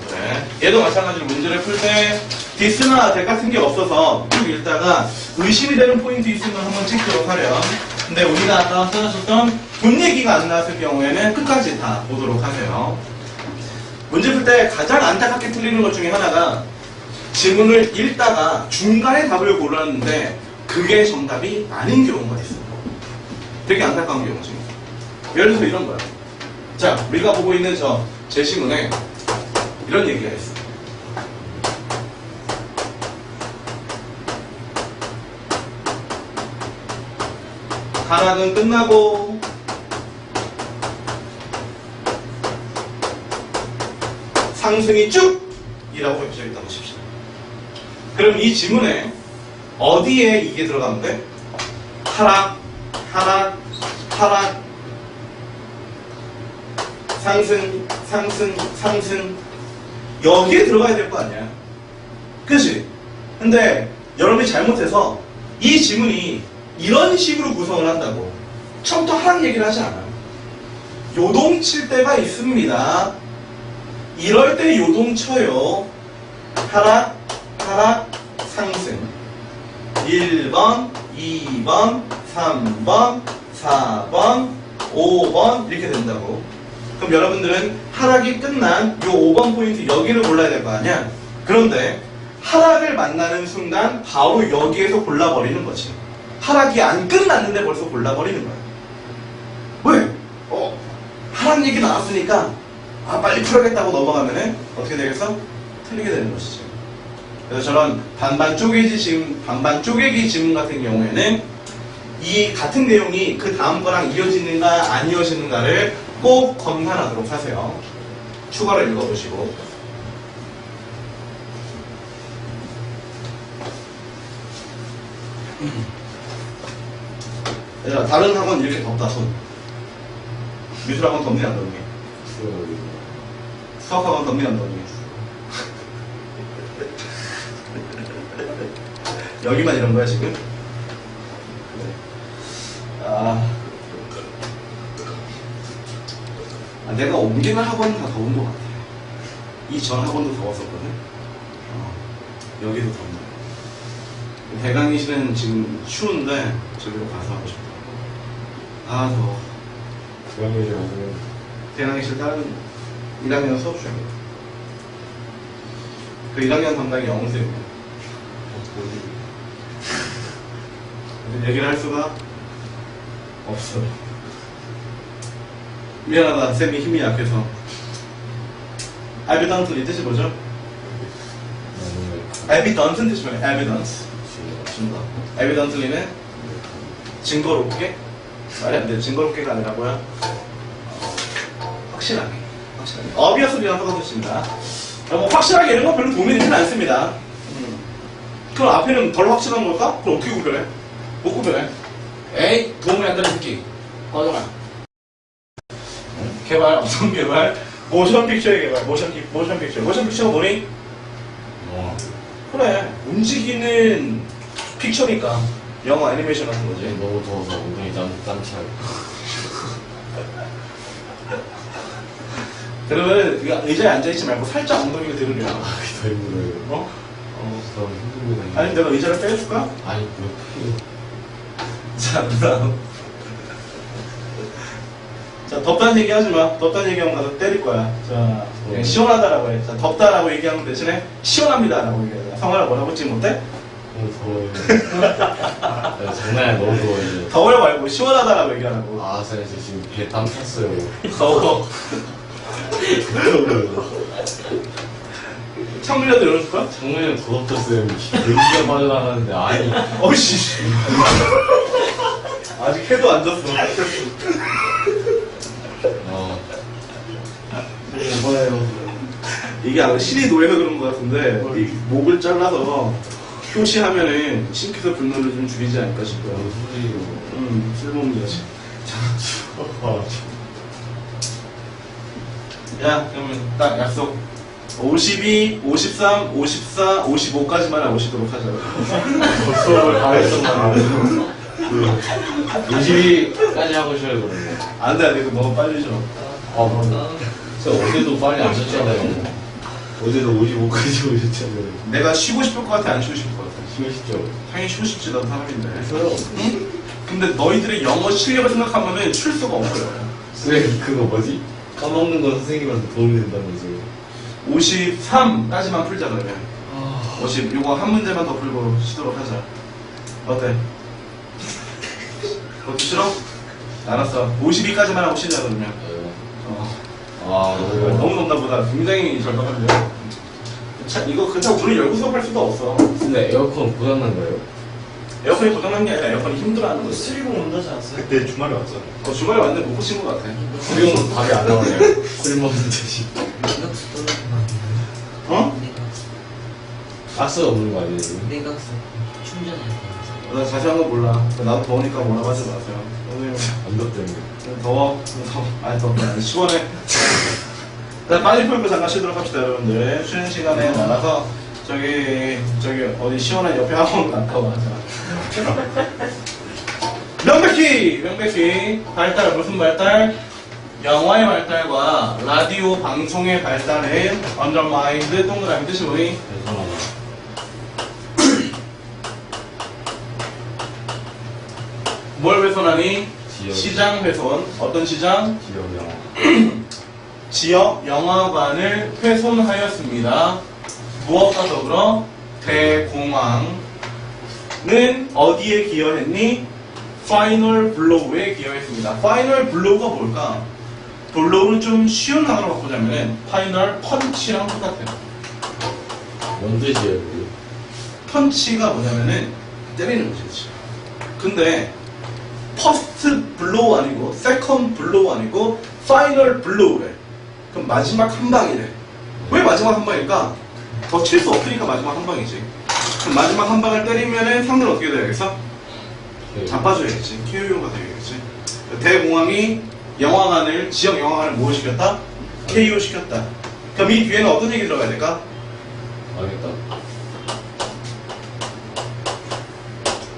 그래. 얘도 마찬가지로 문제를 풀 때 디스나 대 같은 게 없어서 쭉 읽다가 의심이 되는 포인트 있으면 한번 찍도록 하렴. 근데 우리가 아까 써줬던 돈 얘기가 안 나왔을 경우에는 끝까지 다 보도록 하세요. 문제 풀 때 가장 안타깝게 틀리는 것 중에 하나가 질문을 읽다가 중간에 답을 골랐는데 그게 정답이 아닌 경우가 있어요. 되게 안타까운 경우지. 예를 들어서 이런 거야. 자, 우리가 보고 있는 저 제시문에 이런 얘기가 있어. 하락은 끝나고 상승이 쭉! 이라고 적혀 있다고 보십시오. 그럼 이 지문에 어디에 이게 들어가면 돼? 하락, 하락, 하락, 상승, 상승, 상승. 여기에 들어가야 될 거 아니야. 그치? 근데 여러분이 잘못해서 이 지문이 이런 식으로 구성을 한다고 처음부터 하락 얘기를 하지 않아요. 요동칠 때가 있습니다. 이럴 때 요동쳐요. 하락, 하락, 상승. 1번, 2번, 3번, 4번, 5번 이렇게 된다고. 그럼 여러분들은 하락이 끝난 요 5번 포인트 여기를 골라야 될 거 아니야? 그런데 하락을 만나는 순간 바로 여기에서 골라버리는 거지. 하락이 안 끝났는데 벌써 골라버리는 거야. 왜? 하락 얘기 나왔으니까 빨리 풀어야겠다고 넘어가면은 어떻게 되겠어? 틀리게 되는 것이지. 그래서 저런 반반 쪼개기 지문 같은 경우에는 이 같은 내용이 그 다음 거랑 이어지는가 안 이어지는가를 꼭 검사하도록 하세요. 추가로 읽어보시고. 얘들아, 다른 학원 이렇게 덥다 손. 미술학원 덥니 안 덥니? 수학학원 덥니 안 덥니? 여기만 이런 거야 지금? 내가 옮기는 학원은 다 더운 것 같아. 이 전 학원도 더웠었거든. 여기도 덥네. 대강의실은 지금 추운데 저기로 가서 하고 싶다. 더워. 대강의실 가서는 대강의실 다른 1학년 수업 중이야. 그 1학년 담당이 영웅쌤이야. 얘기를 할 수가 없어. 미안하다, 쌤이 힘이 약해서. 에비던스 이 뜻이 뭐죠? 에비던스는 뜻이 뭐예요? 에비던스. 증거. 에비던스리는 증거롭게? 말이 안 돼. 증거롭게가 아니라 뭐야? 확실하게. 확실하게. 어비어스리라는 사가 뜻입니다. 뭐 확실하게 이런 거 별로 도움이 되지는 않습니다. 그럼 앞에는 덜 확실한 걸까? 그럼 어떻게 구별해? 못 구별해. 에이, 도움이 안 되는 새끼. 꺼져라. 개발, 어떤 개발? 모션 픽처의 개발. 모션 픽처. 모션 픽처가 뭐니? 그래. 움직이는 픽처니까. 영화 애니메이션 같은 거지. 너무 더워서 엉덩이 땀차요. 그러면 의자에 앉아있지 말고 살짝 엉덩이가 들으려. 더 힘들어요. 너무 힘듭니다. 아니, 내가 의자를 빼줄까? 아니, 왜? 자, 그 다음. 자, 덥다는 얘기 하지 마. 덥다는 얘기하면 가서 때릴 거야. 자, 그냥 시원하다라고 해. 자, 덥다라고 얘기하는 대신에 시원합니다라고 얘기해. 성화를 뭐라고 찍지 못해? 너무 더워요. 장난이 너무 더워요. 더워요 말고 시원하다라고 얘기하라고. 선생님, 저 지금 배에 땀 찼어요. 더워. 창문이라도 열어줄까? 창문에 더럽다 쌤. 연기가 빠져나가는데 아니. 어이씨. 아직 해도 안 졌어. 뭐예요? 이게 아마 신이 노래가 그런 것 같은데 이 목을 잘라서 표시하면은 싱크대 분노를 좀 줄이지 않을까 싶어요. 소리로. 쓸모없는 거지. 아, 야, 그러면 딱 약속. 52, 53, 54, 55까지만 오시도록 하자. 벌써 다 했었나? 52까지 하고 쉬어요, 그러면. 안 돼, 안 돼. 그거 너무 빨리 줘. 쌤, 어제도 빨리 안 셨잖아요. 어제도 55까지 오셨잖아요. 내가 쉬고 싶을 것 같아, 안 쉬고 싶을 것 같아? 쉬우시죠? 당연히 쉬고 싶지, 나도 사람인데. 쉬어요. 응? 근데 너희들의 영어 실력을 생각하면은 쉴 수가 없어요. 쌤, 그거 뭐지? 까먹는 건 선생님한테 도움이 된다면서요. 53까지만 풀자, 그러면. 50, 요거 한 문제만 더 풀고 쉬도록 하자. 어때? 그것도 싫어? 알았어. 52까지만 하고 쉬자, 그러면. 너무 높나 보다. 굉장히 절박한데요. 이거 그렇다고 문을 열고 수업할 수도 없어. 근데 에어컨 고장난 거예요? 에어컨이 고장난 게 아니라 에어컨이 힘들어하는 거지. 수리공 온다지 않았어요? 그때 주말에 왔잖아. 주말에 왔는데 못 고친 것 같아. 수리용은 답이 안 나오네요. 쓸모없는 듯이. 내각수 떨어지면 어? 가스가 없는 거 아니에요? 내각수 충전할 때 나 자세한 건 몰라. 나도 더우니까 뭐라고 하지 마세요. 오늘 안 덥다는 더워. 아니 덥다. 시원해. 자, 빨리 풀고 잠깐 쉬도록 합시다, 여러분들. 쉬는 시간에 나가서 저기 어디 시원한 옆에 학원 갔다 와자. 명백히 발달 무슨 발달? 영화의 발달과 라디오 방송의 발달은 언더마인드 동그라미 뜻이 뭐니? 뭘 훼손하니? 지역. 시장 훼손. 어떤 시장? 지역 영화. 지역 영화관을 훼손하였습니다. 무엇과 더불어 대공황은 어디에 기여했니? 파이널 블로우에 기여했습니다. 파이널 블로우가 뭘까? 블로우는 좀 쉬운 단어로 바꾸자면 파이널 펀치랑 똑같아요. 뭔 뜻이에요, 그게? 펀치가 뭐냐면은 때리는 거지. 근데 퍼스트 블로우 아니고 세컨드 블로우 아니고 파이널 블로우래. 그럼 마지막 한 방이래. 왜 마지막 한 방일까? 더 칠 수 없으니까 마지막 한 방이지. 그럼 마지막 한 방을 때리면은 상대는 어떻게 돼야겠어? 자빠져야겠지. KO가 되야겠지. 대공황이 영화관을 지역 영화관을 뭐 시켰다? KO 시켰다. 그럼 이 뒤에는 어떤 얘기 들어가야 될까? 망했다.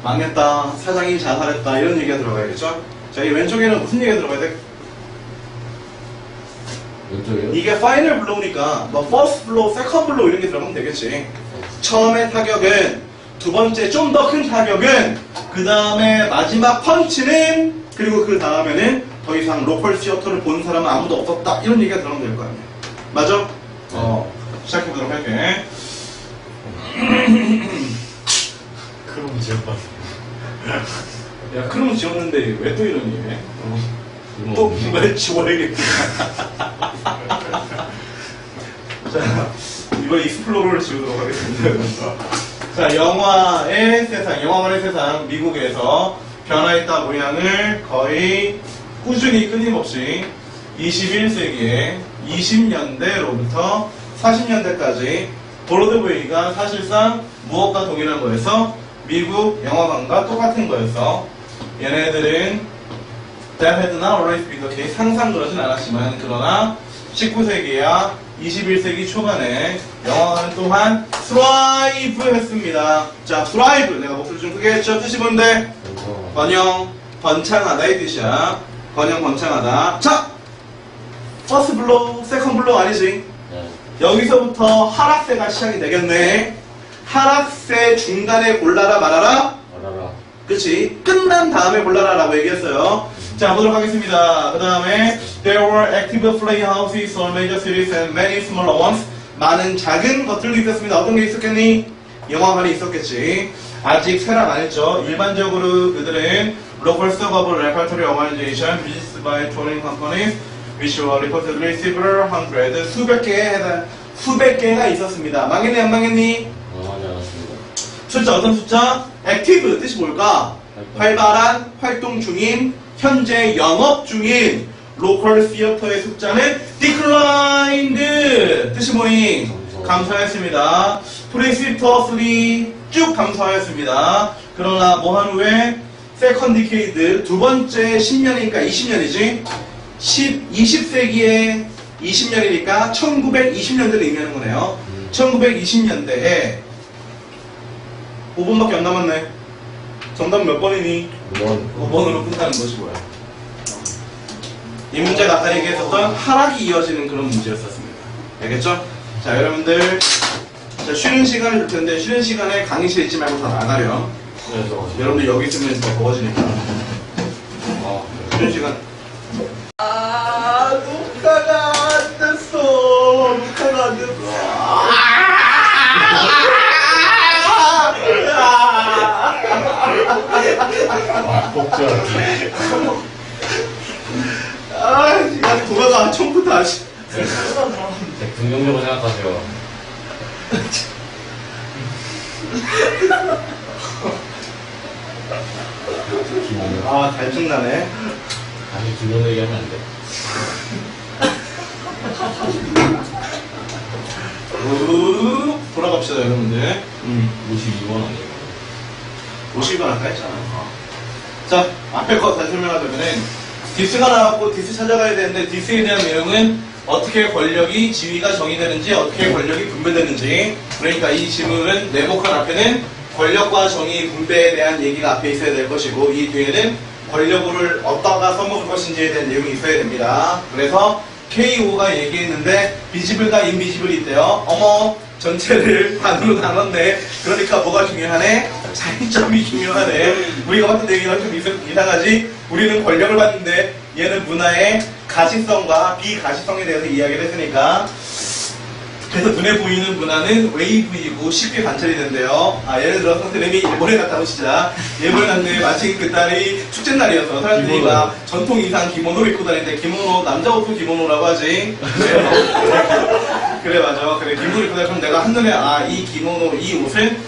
망했다. 사장이 자살했다. 이런 얘기가 들어가야겠죠? 자, 이 왼쪽에는 무슨 얘기가 들어가야 돼? 왼쪽이요? 이게 파이널 블로우니까 뭐 퍼스트 블로우, 세컨드 블로우 이런 게 들어가면 되겠지. 처음에 타격은, 두 번째 좀 더 큰 타격은, 그 다음에 마지막 펀치는, 그리고 그 다음에는 더 이상 로컬 시어터를 본 사람은 아무도 없었다. 이런 얘기가 들어가면 될 거 아니에요. 맞아? 시작해보도록 할게. 그럼 지역반. 야, 그럼 지웠는데 왜 또 이러니? 또 쓸모없는 왜 지워야겠구나. 자, 이번 익스플로러를 지우도록 하겠습니다. 자, 영화의 세상, 영화관의 세상, 미국에서 변화했다 모양을 거의 꾸준히 끊임없이 21세기에 20년대로부터 40년대까지 브로드웨이가 사실상 무엇과 동일한 거였어? 미국 영화관과 똑같은 거였어. 얘네들은 That had not always been the case. 항상 그러진 않았지만 그러나 19세기야 21세기 초반에 영화관은 또한 thrive 했습니다. 자, thrive 내가 목소리 좀 크게 했죠. 뜻이 뭔데? 번영, 번창하다의 뜻이야. 번영, 번창하다. 자, first blow, second blow 아니지? 네. 여기서부터 하락세가 시작이 되겠네. 하락세 중간에 골라라 말아라. 알아라. 그치? 끝난 다음에 골라라 라고 얘기했어요. 자, 보도록 하겠습니다. 그 다음에 There were active playhouses, all major cities and many smaller ones. 많은 작은 것들도 있었습니다. 어떤 게 있었겠니? 영화관이 있었겠지. 아직 쇠락 안 했죠. 일반적으로 그들은 local suburban repertory organization visits by touring companies which were reportedly several hundred 수백 개에 해당 수백 개가 있었습니다. 망했니 안 망했니? 하지 않았습니다. 숫자 어떤 숫자? 액티브 뜻이 뭘까? 활발한 활동 중인 현재 영업 중인 로컬 시어터의 숫자는 declined 뜻이 뭐니? 감소하였습니다. 프리시터스리 쭉 감소하였습니다. 그러나 뭐 한 후에 세컨드 디케이드 두 번째 10년이니까 20년이지 20세기의 20년이니까 1920년대를 의미하는 거네요. 1920년대에 5번밖에 안 남았네. 정답 몇 번이니? 5번으로 끝나는 것이 뭐야? 이 문제가 아까 얘기했었던 하락이 이어지는 그런 문제였었습니다. 알겠죠? 자, 여러분들 자, 쉬는 시간을 줄 텐데 쉬는 시간에 강의실에 있지 말고 다 나가렴. 여러분들 여기 있으면 더 더워지니까. 쉬는 시간. 녹화가 안 됐어. 녹화가 안 됐어. 복잡하지. 야, 도가가 처음부터 하시. 긍정적으로 생각하세요. 달증나네. 다시 기본 얘기하면 안 돼. 돌아갑시다, 여러분들. 52원 아니에요? 50원 아까 했잖아. 자, 앞에 거 다시 설명하자면은, 디스가 나왔고, 디스 찾아가야 되는데, 디스에 대한 내용은 어떻게 권력이, 지위가 정의되는지, 어떻게 권력이 분배되는지. 그러니까 이 지문은 네모칸 앞에는 권력과 정의 분배에 대한 얘기가 앞에 있어야 될 것이고, 이 뒤에는 권력을 어디다가 써먹을 것인지에 대한 내용이 있어야 됩니다. 그래서 KO가 얘기했는데, 비지블과 인비지블이 있대요. 어머, 전체를 반으로 나눴네. 그러니까 뭐가 중요하네? 차이점이 중요하네. 우리가 봤던 얘기랑 좀 이상하지? 우리는 권력을 봤는데 얘는 문화의 가시성과 비가시성에 대해서 이야기를 했으니까 그래서 눈에 보이는 문화는 웨이브이고 쉽게 관찰이 된대요. 예를 들어 선생님이 일본에 갔다 오시자. 일본에 갔는데 마침 그날이 축제날이어서 사람들이 막 전통 의상 기모노를 입고 다니는데 기모노 남자 옷도 기모노라고 하지. 그래 맞아. 그래 기모노 입고 다니면 내가 한눈에 이 기모노 이 옷은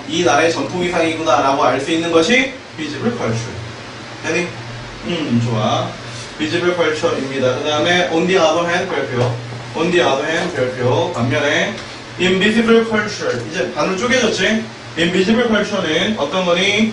이 나라의 전통 의상이구나 라고 알 수 있는 것이 비지블 컬처. 되니? 좋아. 비지블 컬처입니다. 그 다음에 on the other hand 별표. on the other hand 별표. 반면에 invisible culture. 이제 반으로 쪼개졌지? invisible culture는 어떤 거니?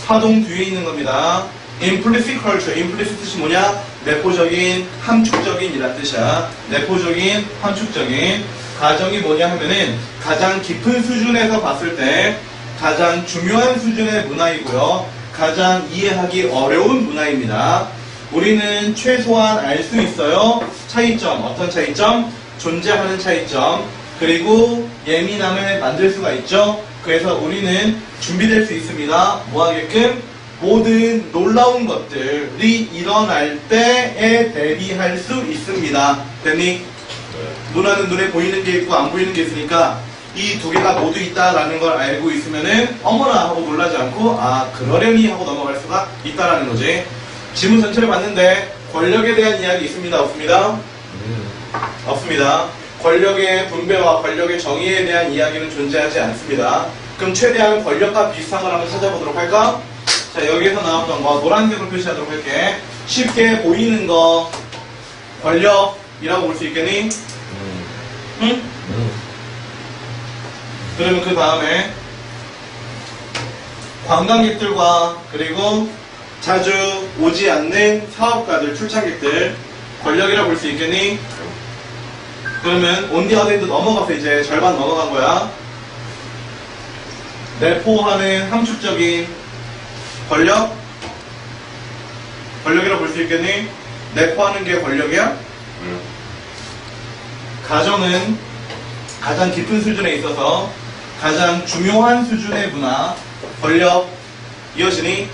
파동 뒤에 있는 겁니다. implicit culture. implicit 뜻이 뭐냐? 내포적인, 함축적인 이란 뜻이야. 내포적인, 함축적인. 가정이 뭐냐 하면은 가장 깊은 수준에서 봤을 때 가장 중요한 수준의 문화이고요. 가장 이해하기 어려운 문화입니다. 우리는 최소한 알 수 있어요. 차이점. 어떤 차이점? 존재하는 차이점. 그리고 예민함을 만들 수가 있죠. 그래서 우리는 준비될 수 있습니다. 뭐 하게끔? 모든 놀라운 것들이 일어날 때에 대비할 수 있습니다. 됐니? 문화는 눈에 보이는 게 있고 안 보이는 게 있으니까 이 두 개가 모두 있다라는 걸 알고 있으면은 어머나 하고 놀라지 않고 그러려니 하고 넘어갈 수가 있다라는 거지. 지문 전체를 봤는데 권력에 대한 이야기 있습니다? 없습니다? 없습니다. 권력의 분배와 권력의 정의에 대한 이야기는 존재하지 않습니다. 그럼 최대한 권력과 비슷한 걸 한번 찾아보도록 할까? 자, 여기에서 나왔던 거 노란색으로 표시하도록 할게. 쉽게 보이는 거 권력이라고 볼 수 있겠니? 응? 그러면 그 다음에 관광객들과 그리고 자주 오지 않는 사업가들, 출장객들 권력이라고 볼 수 있겠니? 그러면 온디어드에도 넘어가서 이제 절반 넘어간 거야. 내포하는 함축적인 권력이라고 볼 수 있겠니? 내포하는 게 권력이야? 가정은 가장 깊은 수준에 있어서 가장 중요한 수준의 문화, 권력 이어지니?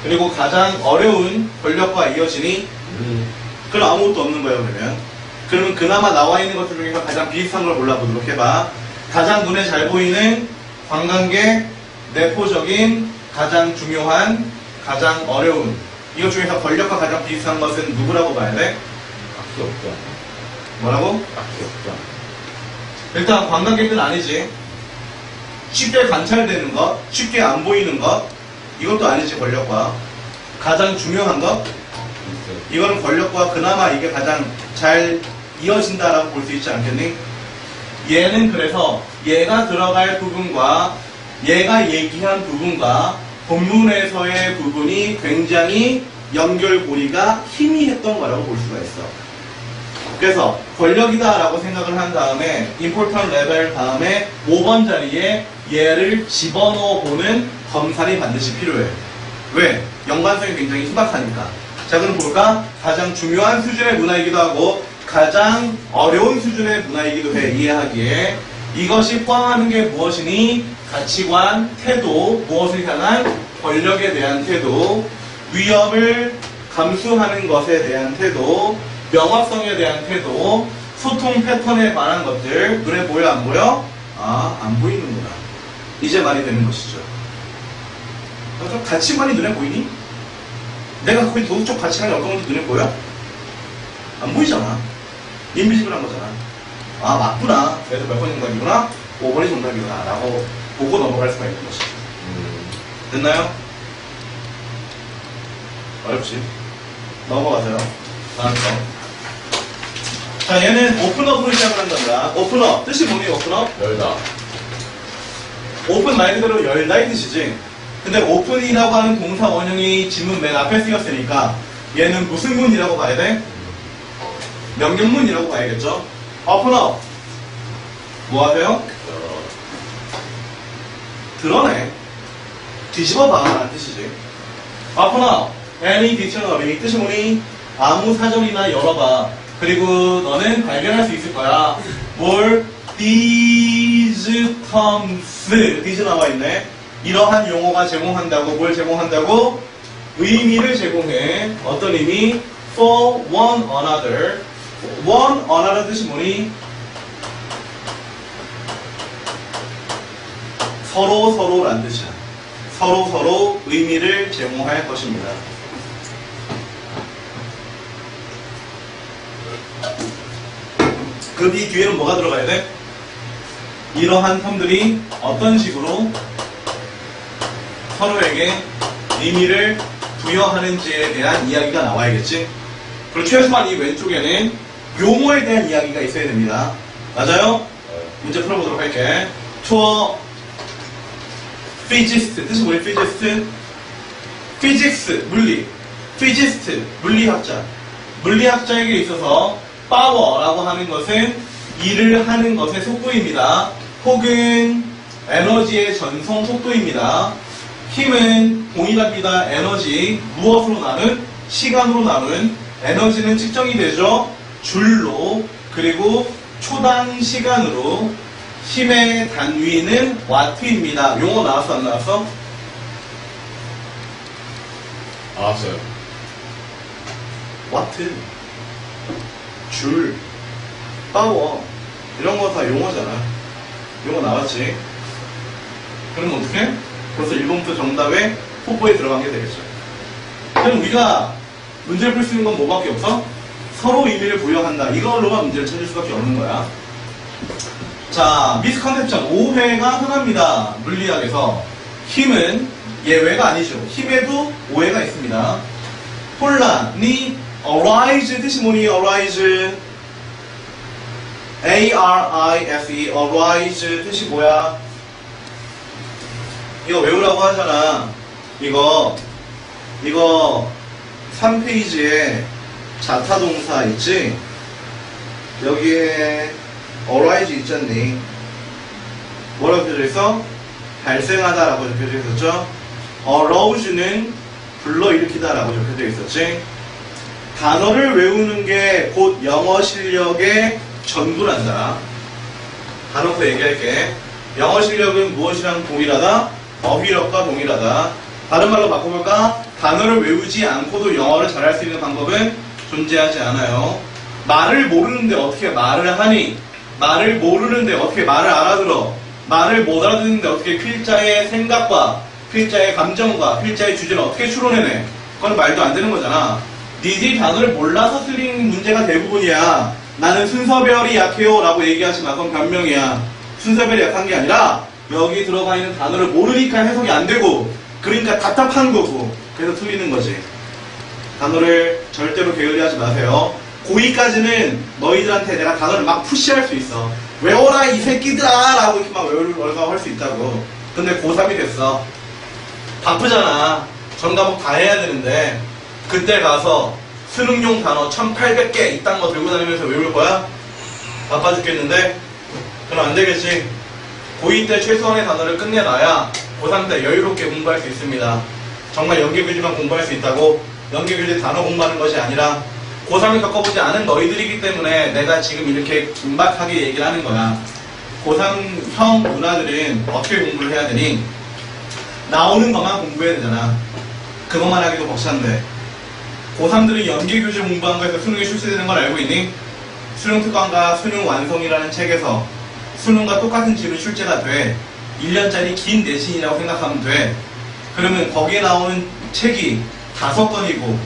그리고 가장 어려운 권력과 이어지니? 그럼 아무것도 없는 거예요, 그러면. 그러면 그나마 나와 있는 것들 중에서 가장 비슷한 걸 골라보도록 해봐. 가장 눈에 잘 보이는 관광객, 내포적인, 가장 중요한, 가장 어려운. 이것 중에서 권력과 가장 비슷한 것은 누구라고 봐야 돼? 밖에 없죠. 뭐라고? 귀엽다. 일단 관광객은 아니지. 쉽게 관찰되는 것, 쉽게 안 보이는 것, 이것도 아니지. 권력과 가장 중요한 것, 이거는 권력과 그나마 이게 가장 잘 이어진다라고 볼 수 있지 않겠니? 얘는 그래서 얘가 들어갈 부분과 얘가 얘기한 부분과 본문에서의 부분이 굉장히 연결고리가 희미했던 거라고 볼 수가 있어. 그래서 권력이다라고 생각을 한 다음에 important level 다음에 5번 자리에 얘를 집어넣어 보는 검사이 반드시 필요해. 왜? 연관성이 굉장히 희박하니까. 자, 그럼 볼까? 가장 중요한 수준의 문화이기도 하고 가장 어려운 수준의 문화이기도 해. 이해하기에. 이것이 포함하는 게 무엇이니? 가치관, 태도, 무엇을 향한 권력에 대한 태도, 위협을 감수하는 것에 대한 태도, 명확성에 대한 태도, 소통 패턴에 관한 것들. 눈에 보여 안 보여? 아, 안 보이는구나. 이제 말이 되는 것이죠. 그럼 가치관이 눈에 보이니? 내가 거의 도덕적 가치관이 어떤 건지 눈에 보여? 안 보이잖아. 인비지블한 거잖아. 아, 맞구나. 그래도 몇 번 정답이구나? 5번이 정답이구나. 라고 보고 넘어갈 수가 있는 것이죠. 됐나요? 어렵지? 넘어가세요. 다음 거. 자, 얘는 오픈업으로 시작을 한단다. 오픈업. 뜻이 뭐니, 오픈업? 열다. 오픈 말 그대로 열다의 뜻이지. 근데 오픈이라고 하는 동사 원형이 지문 맨 앞에 쓰였으니까 얘는 무슨 문이라고 봐야 돼? 명령문이라고 봐야겠죠? 오픈업. 뭐 하세요? 드러내. 뒤집어봐 라는 뜻이지. 오픈업. any dictionary. 뜻이 뭐니? 아무 사전이나 열어봐. 그리고 너는 발견할 수 있을 거야. 뭘? These terms. these 나와 있네. 이러한 용어가 제공한다고. 뭘 제공한다고? 의미를 제공해. 어떤 의미? For one another. one another 뜻이 뭐니? 서로 서로란 뜻이야. 서로 서로 의미를 제공할 것입니다. 그 뒤 뒤에는 뭐가 들어가야 돼? 이러한 텀들이 어떤 식으로 서로에게 의미를 부여하는지에 대한 이야기가 나와야겠지? 그리고 최소한 이 왼쪽에는 용어에 대한 이야기가 있어야 됩니다. 맞아요? 문제 풀어보도록 할게. 투어 피지스트 뜻이 뭐예요? 피지스트? 피직스 물리 피지스트 물리학자 물리학자에게 있어서 파워라고 하는 것은 일을 하는 것의 속도입니다. 혹은 에너지의 전송 속도입니다. 힘은 동일합니다. 에너지 무엇으로 나눈? 시간으로 나눈 에너지는 측정이 되죠. 줄로 그리고 초당 시간으로 힘의 단위는 와트입니다. 용어 나왔어 안 나왔어? 알았어요. 와트, 줄, 파워 이런 거 다 용어잖아. 용어 나왔지? 그러면 어떡해? 벌써 1번부터 정답에 후보에 들어간 게 되겠죠. 그럼 우리가 문제를 풀 수 있는 건 뭐밖에 없어? 서로 의미를 부여한다. 이걸로만 문제를 찾을 수밖에 없는 거야. 자, 미스컨셉션 오해가 흔합니다. 물리학에서 힘은 예외가 아니죠. 힘에도 오해가 있습니다. 혼란이 arise 뜻이 뭐니? arise A-R-I-S-E arise 뜻이 뭐야? 이거 외우라고 하잖아. 이거 3페이지에 자타동사 있지? 여기에 arise 있잖니? 뭐라고 적혀져 있어? 발생하다라고 적혀져 있었죠? arouse는 불러일으키다라고 적혀져 있었지? 단어를 외우는 게 곧 영어 실력의 전부란다. 단어부터 얘기할게. 영어 실력은 무엇이랑 동일하다? 어휘력과 동일하다. 다른 말로 바꿔볼까? 단어를 외우지 않고도 영어를 잘할 수 있는 방법은 존재하지 않아요. 말을 모르는데 어떻게 말을 하니? 말을 모르는데 어떻게 말을 알아들어? 말을 못 알아듣는데 어떻게 필자의 생각과 필자의 감정과 필자의 주제를 어떻게 추론해내? 그건 말도 안 되는 거잖아. 니들이 단어를 몰라서 틀린 문제가 대부분이야. 나는 순서별이 약해요 라고 얘기하지 마. 그건 변명이야. 순서별이 약한 게 아니라 여기 들어가 있는 단어를 모르니까 해석이 안 되고 그러니까 답답한 거고 그래서 틀리는 거지. 단어를 절대로 게을리하지 마세요. 고2까지는 너희들한테 내가 단어를 막 푸시할 수 있어. 외워라 이 새끼들아 라고 이렇게 막 외우라고 할 수 있다고. 근데 고3이 됐어. 바쁘잖아. 전 과목 다 해야 되는데 그때 가서 수능용 단어 1800개 이딴 거 들고 다니면서 외울 거야? 바빠 죽겠는데? 그럼 안 되겠지. 고2 때 최소한의 단어를 끝내놔야 고3 때 여유롭게 공부할 수 있습니다. 정말 연계교지만 공부할 수 있다고 연계교지 단어 공부하는 것이 아니라 고3을 겪어보지 않은 너희들이기 때문에 내가 지금 이렇게 긴박하게 얘기를 하는 거야. 고3형 누나들은 어떻게 공부를 해야 되니? 나오는 것만 공부해야 되잖아. 그것만 하기도 벅찬데 고3들이 연계교재 공부한 거에서 수능에 출제되는 걸 알고 있니? 수능특강과 수능완성이라는 책에서 수능과 똑같은 질문 출제가 돼. 1년짜리 긴 내신이라고 생각하면 돼. 그러면 거기에 나오는 책이 5권이고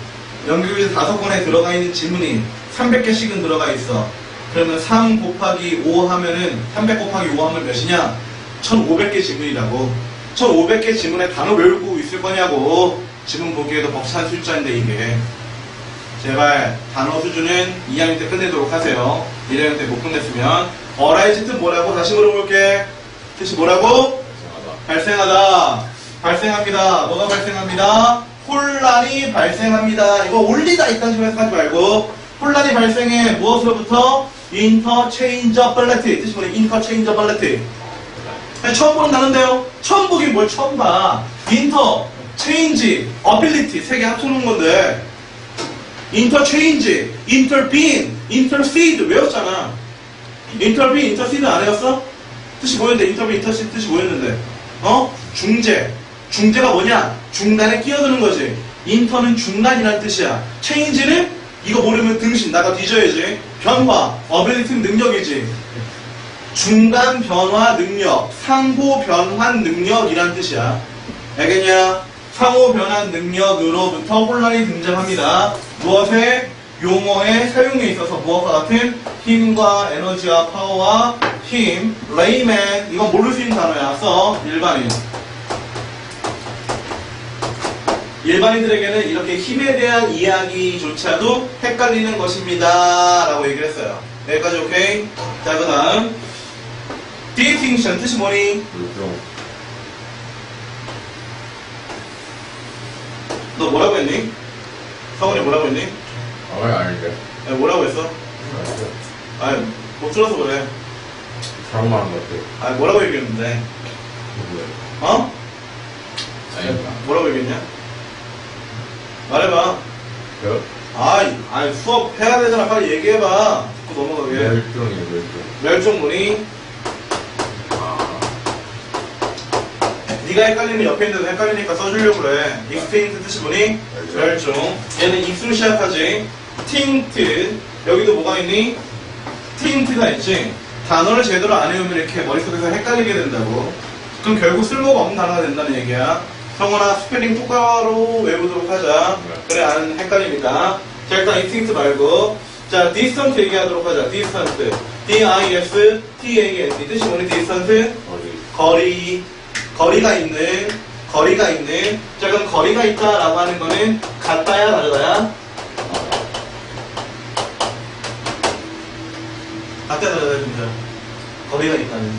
연계교재 5권에 들어가 있는 지문이 300개씩은 들어가 있어. 그러면 3 곱하기 5 하면은 300 곱하기 5 하면 몇이냐? 1500개 지문이라고. 1500개 지문에 단어 외우고 있을 거냐고. 지문 보기에도 벅찬 숫자인데 이게. 제발 단어 수준은 2학년 때 끝내도록 하세요. 1학년 때 못 끝냈으면. 어라이즈 뜻 뭐라고? 다시 물어볼게. 뜻이 뭐라고? 발생하다. 발생합니다. 뭐가 발생합니다? 혼란이 발생합니다. 이거 올리다 이딴 식으로 해석하지 말고 혼란이 발생해. 무엇으로부터? interchangeability. 뜻이 뭐냐? interchangeability. 처음 보는 단어인데요. 처음 보긴 뭘 처음 봐. inter, change, ability 세 개 합쳐놓은 건데 interchange, intervene, intercede 외웠잖아. intervene, intercede 안 외웠어? 뜻이 뭐였는데? intervene, intercede 뜻이 뭐였는데? 중재. 중재가 뭐냐? 중간에 끼어드는 거지. inter는 중간이라는 뜻이야. change는 이거 모르면 등신 나가 뒤져야지. 변화, ability는 능력이지. 중간 변화 능력, 상호 변환 능력이란 뜻이야. 알겠냐? 상호 변환 능력으로부터 혼란이 등장합니다. 무엇의? 용어의 사용에 있어서 무엇과 같은? 힘과 에너지와 파워와 힘, 레이맨. 이건 모를 수 있는 단어야. 써. 일반인. 일반인들에게는 이렇게 힘에 대한 이야기조차도 헷갈리는 것입니다. 라고 얘기를 했어요. 여기까지 오케이? 자, 그 다음 distinction 뜻이 뭐니? 너 뭐라고 했니? 성훈이 뭐라고 했니? 아닌데. 야, 뭐라고 했어? 아니, 못 들어서 그래. 잘못 말한 것 같아. 아니, 뭐라고 얘기했는데? 어? 아닙니다. 뭐라고 얘기했냐? 말해봐. 아이, 수업 해야 되잖아. 빨리 얘기해봐. 듣고 넘어가게. 멸종이에요. 멸종문이. 네가 헷갈리면 옆에 있는 데도 헷갈리니까 써주려고 그래. extinct 뜻이 뭐니? 멸종. 얘는 익수로 시작하지. tinct. 여기도 뭐가 있니? tint가 있지. 단어를 제대로 안 외우면 이렇게 머릿속에서 헷갈리게 된다고. 그럼 결국 쓸모가 없는 단어가 된다는 얘기야. 성원아, 스펠링 똑바로 외우도록 하자. 그래, 안 헷갈리니까. 자, 일단 extinct 말고. 자, distant 얘기하도록 하자. distant. D-I-S-T-A-N-T. 뜻이 뭐니? distant? 거리가 있는. 자, 그럼 거리가 있다라고 하는 거는 같다야, 다르다야? 같다, 다르다, 진짜. 거리가 있다는.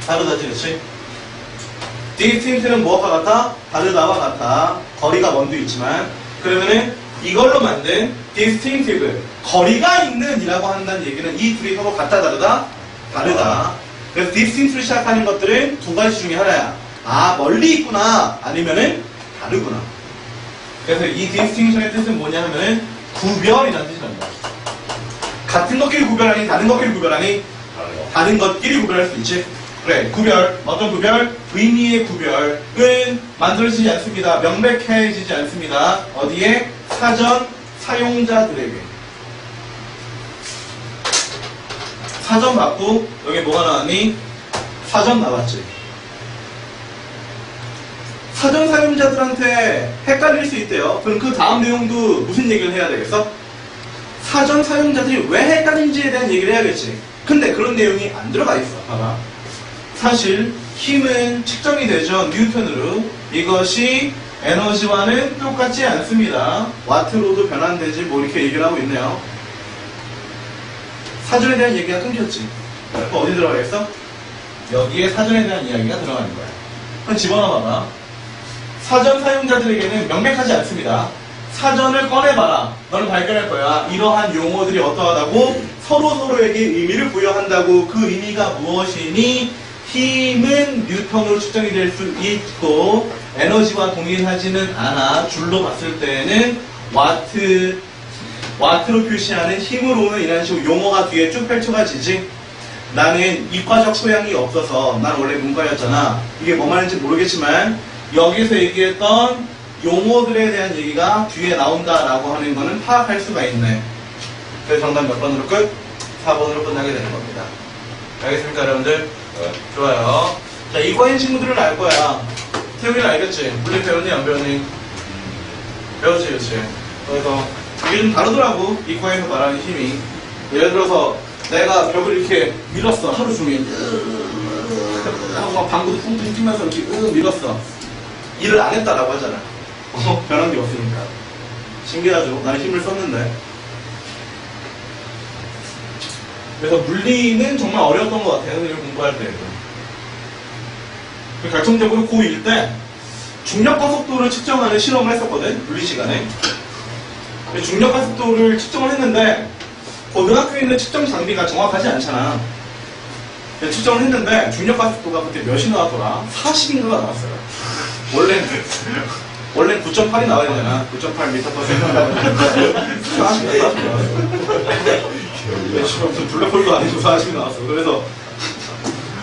다르다지, 그치? 디스팅트는 무엇과 같아? 다르다와 같아. 거리가 먼저 있지만. 그러면은 이걸로 만든 디스팅티브, 거리가 있는 이라고 한다는 얘기는 이 둘이 서로 같다, 다르다? 다르다. 그래서 디스팅트로 시작하는 것들은 두 가지 중에 하나야. 아, 멀리 있구나. 아니면은 다르구나. 그래서 이 디스팅션의 뜻은 뭐냐 하면은 구별이라는 뜻이 납니다. 같은 것끼리 구별하니, 다른 것끼리 구별하니? 다른 것끼리 구별할 수 있지. 그래, 구별. 어떤 구별? 의미의 구별은 만들어지지 않습니다. 명백해지지 않습니다. 어디에? 사전 사용자들에게. 사전 받고 여기 뭐가 나왔니? 사전 나왔지. 사전 사용자들한테 헷갈릴 수 있대요. 그럼 그 다음 내용도 무슨 얘기를 해야 되겠어? 사전 사용자들이 왜 헷갈린지에 대한 얘기를 해야겠지. 근데 그런 내용이 안 들어가 있어. 봐봐. 사실 힘은 측정이 되죠. 뉴턴으로. 이것이 에너지와는 똑같지 않습니다. 와트로도 변환되지 뭐 이렇게 얘기를 하고 있네요. 사전에 대한 얘기가 끊겼지. 그럼 어디 들어가겠어? 여기에 사전에 대한 이야기가 들어가는 거야. 그럼 집어넣어봐봐. 사전 사용자들에게는 명백하지 않습니다. 사전을 꺼내봐라. 너는 발견할 거야. 이러한 용어들이 어떠하다고? 서로서로에게 의미를 부여한다고. 그 의미가 무엇이니? 힘은 뉴턴으로 측정이 될 수 있고 에너지와 동일하지는 않아. 줄로 봤을 때는 와트로 표시하는 힘으로는 이런 식으로 용어가 뒤에 쭉 펼쳐가지지. 나는 이과적 소양이 없어서 난 원래 문과였잖아. 이게 뭐 말인지 모르겠지만 여기서 얘기했던 용어들에 대한 얘기가 뒤에 나온다라고 하는 거는 파악할 수가 있네. 그래서 정답 몇 번으로 끝? 4번으로 끝나게 되는 겁니다. 알겠습니까 여러분들? 좋아요. 자, 이과인 친구들은 알 거야. 태우기는 알겠지? 물리 배웠니 안 배웠니? 배웠지 그치? 그래서 이게 좀 다르더라고. 이과에서 말하는 힘이. 예를 들어서 내가 벽을 이렇게 밀었어 하루 종일 하고 막 방구도 퉁퉁 튀면서 이렇게 밀었어. 일을 안 했다라고 하잖아. 변한 게 없으니까. 신기하죠? 나는 힘을 썼는데. 그래서 물리는 정말 어려웠던 것 같아요. 이걸 공부할 때. 결정적으로 고1 때 중력과 속도를 측정하는 실험을 했었거든. 물리 시간에. 중력과 속도를 측정을 했는데 고등학교에 있는 측정 장비가 정확하지 않잖아. 측정을 했는데 중력과 속도가 그때 몇이 나왔더라? 40인가가 나왔어요. 원래 9.8이 나와야 되잖아. 9.8m/s 나왔는데 40이 나왔어. 블랙홀도 아니고 40이 나왔어. 그래서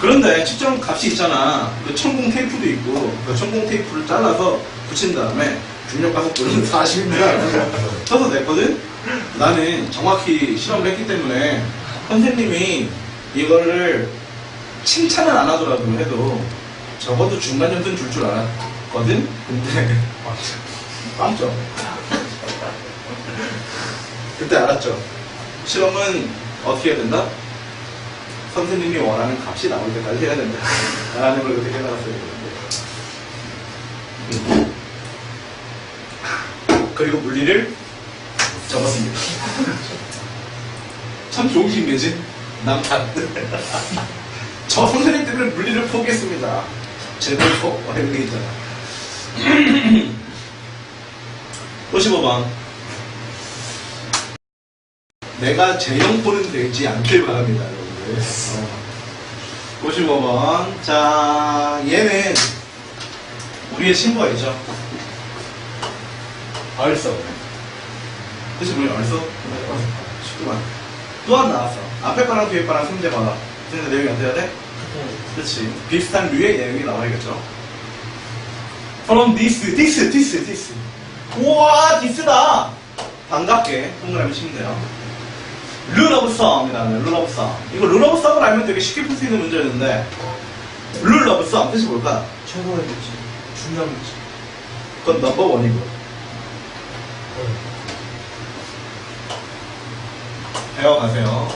그런데 측정 값이 있잖아. 천공 테이프도 있고 그 천공 테이프를 잘라서 붙인 다음에 중력과 속도는 40입니다. 쳐서 냈거든? 나는 정확히 실험을 했기 때문에 선생님이 이거를 칭찬은 안 하더라도 해도 적어도 중간점수는 줄 줄 알았거든? 근데 빵점. 그때 알았죠. 실험은 어떻게 해야 된다? 선생님이 원하는 값이 나올 때까지 해야 된다. 라는 걸 그렇게 깨달았어요. 그리고 물리를 접었습니다. 참 좋은 기회지? 남탓. 저 선생님 때문에 물리를 포기했습니다. 제대로 이런 게 있잖아. 55번. 내가 재영포는 되지 않길 바랍니다, 여러분들. 55번. 자, 얘는 우리의 친구가 있죠. 얼써. 그치, 우리 얼써? 쉽구만. 또 하나 나왔어. 앞에 거랑 뒤에 거랑 문제 봐봐. 근데 내용이 어떻게 해야 돼? 그치. 비슷한 류의 내용이 나와야겠죠. From this. 우와, this다! 반갑게 동그라미 치면 돼요. rule of sum이라는 rule of sum. 이거 rule of sum을 알면 되게 쉽게 풀 수 있는 문제였는데, rule of sum 뜻이 뭘까? 최고의 문제, 중요한 문제. 그건 넘버 원이고. 배워가세요.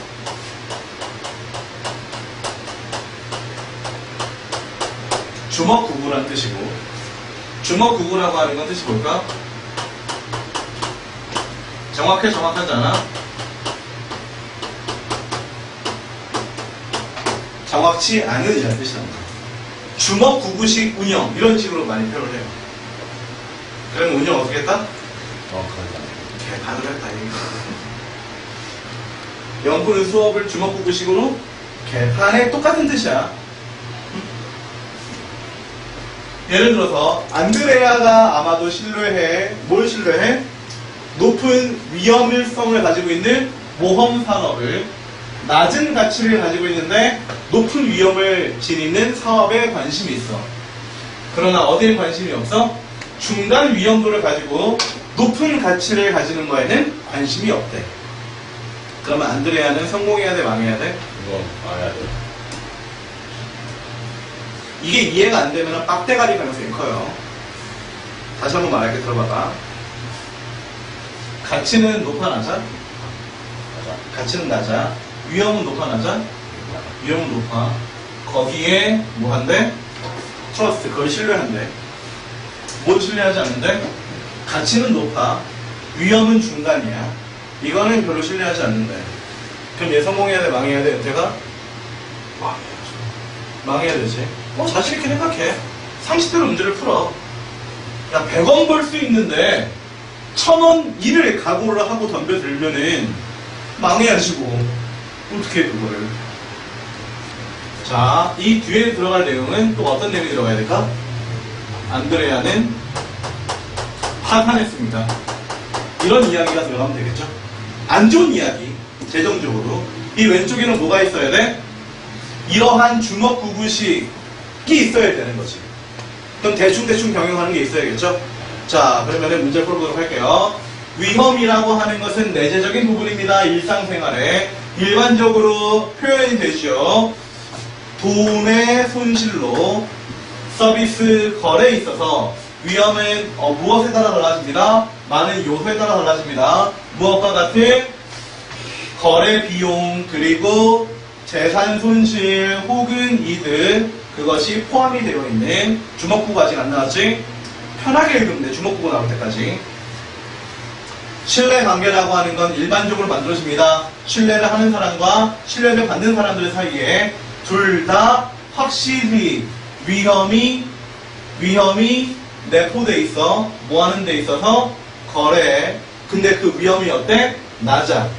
주먹 구구란 뜻이고, 주먹 구구라고 하는 건 뜻이 뭘까? 정확하지 않아? 정확치 않은 이라는 뜻이 납니다. 주먹 구구식 운영 이런 식으로 많이 표현을 해요. 그러면 운영 어떻게 했다? 개판을 했다 이게. 연구는 수업을 주먹 구구식으로 개판에 똑같은 뜻이야. 예를 들어서 안드레아가 아마도 신뢰해. 뭘 신뢰해? 높은 위험성을 가지고 있는 모험 산업을, 낮은 가치를 가지고 있는데 높은 위험을 지니는 사업에 관심이 있어. 그러나 어디에 관심이 없어? 중간 위험도를 가지고 높은 가치를 가지는 거에는 관심이 없대. 그러면 안드레아는 성공해야 돼, 망해야 돼? 이거 알아야 돼. 이게 이해가 안 되면 빡대가리 가능성이 커요. 다시 한번 말할게, 들어봐봐. 가치는 높아, 낮아? 가치는 낮아. 위험은 높아, 낮아? 위험은 높아. 거기에 뭐 한대? 트러스트, 그걸 신뢰한대. 뭘 신뢰하지 않는데? 가치는 높아. 위험은 중간이야. 이거는 별로 신뢰하지 않는데. 그럼 얘 성공해야 돼, 망해야 돼, 은퇴가? 망해야 되지. 자신있게 생각해. 상식대로 문제를 풀어. 야, 100원 벌 수 있는데 1000원 일을 각오를 하고 덤벼들면은 망해야지 뭐. 어떻게 해 그거를. 자, 이 뒤에 들어갈 내용은 또 어떤 내용이 들어가야 될까? 안드레아는 파산했습니다. 이런 이야기가 들어가면 되겠죠? 안 좋은 이야기, 재정적으로. 이 왼쪽에는 뭐가 있어야 돼? 이러한 주먹구구식이 있어야 되는 거지. 그럼 대충대충 경영하는 게 있어야겠죠? 자, 그러면 문제 풀어보도록 할게요. 위험이라고 하는 것은 내재적인 부분입니다. 일상생활에 일반적으로 표현이 되죠. 돈의 손실로 서비스 거래에 있어서 위험은 무엇에 따라 달라집니다. 많은 요소에 따라 달라집니다. 무엇과 같은 거래 비용 그리고 재산 손실 혹은 이득 그것이 포함이 되어 있는 주먹구구 아직 안 나왔지? 편하게 읽으면 돼. 주먹구구 나올 때까지. 신뢰관계라고 하는 건 일반적으로 만들어집니다. 신뢰를 하는 사람과 신뢰를 받는 사람들 사이에 둘 다 확실히 위험이 내포돼 있어. 뭐 하는 데 있어서 거래에. 근데 그 위험이 어때? 낮아.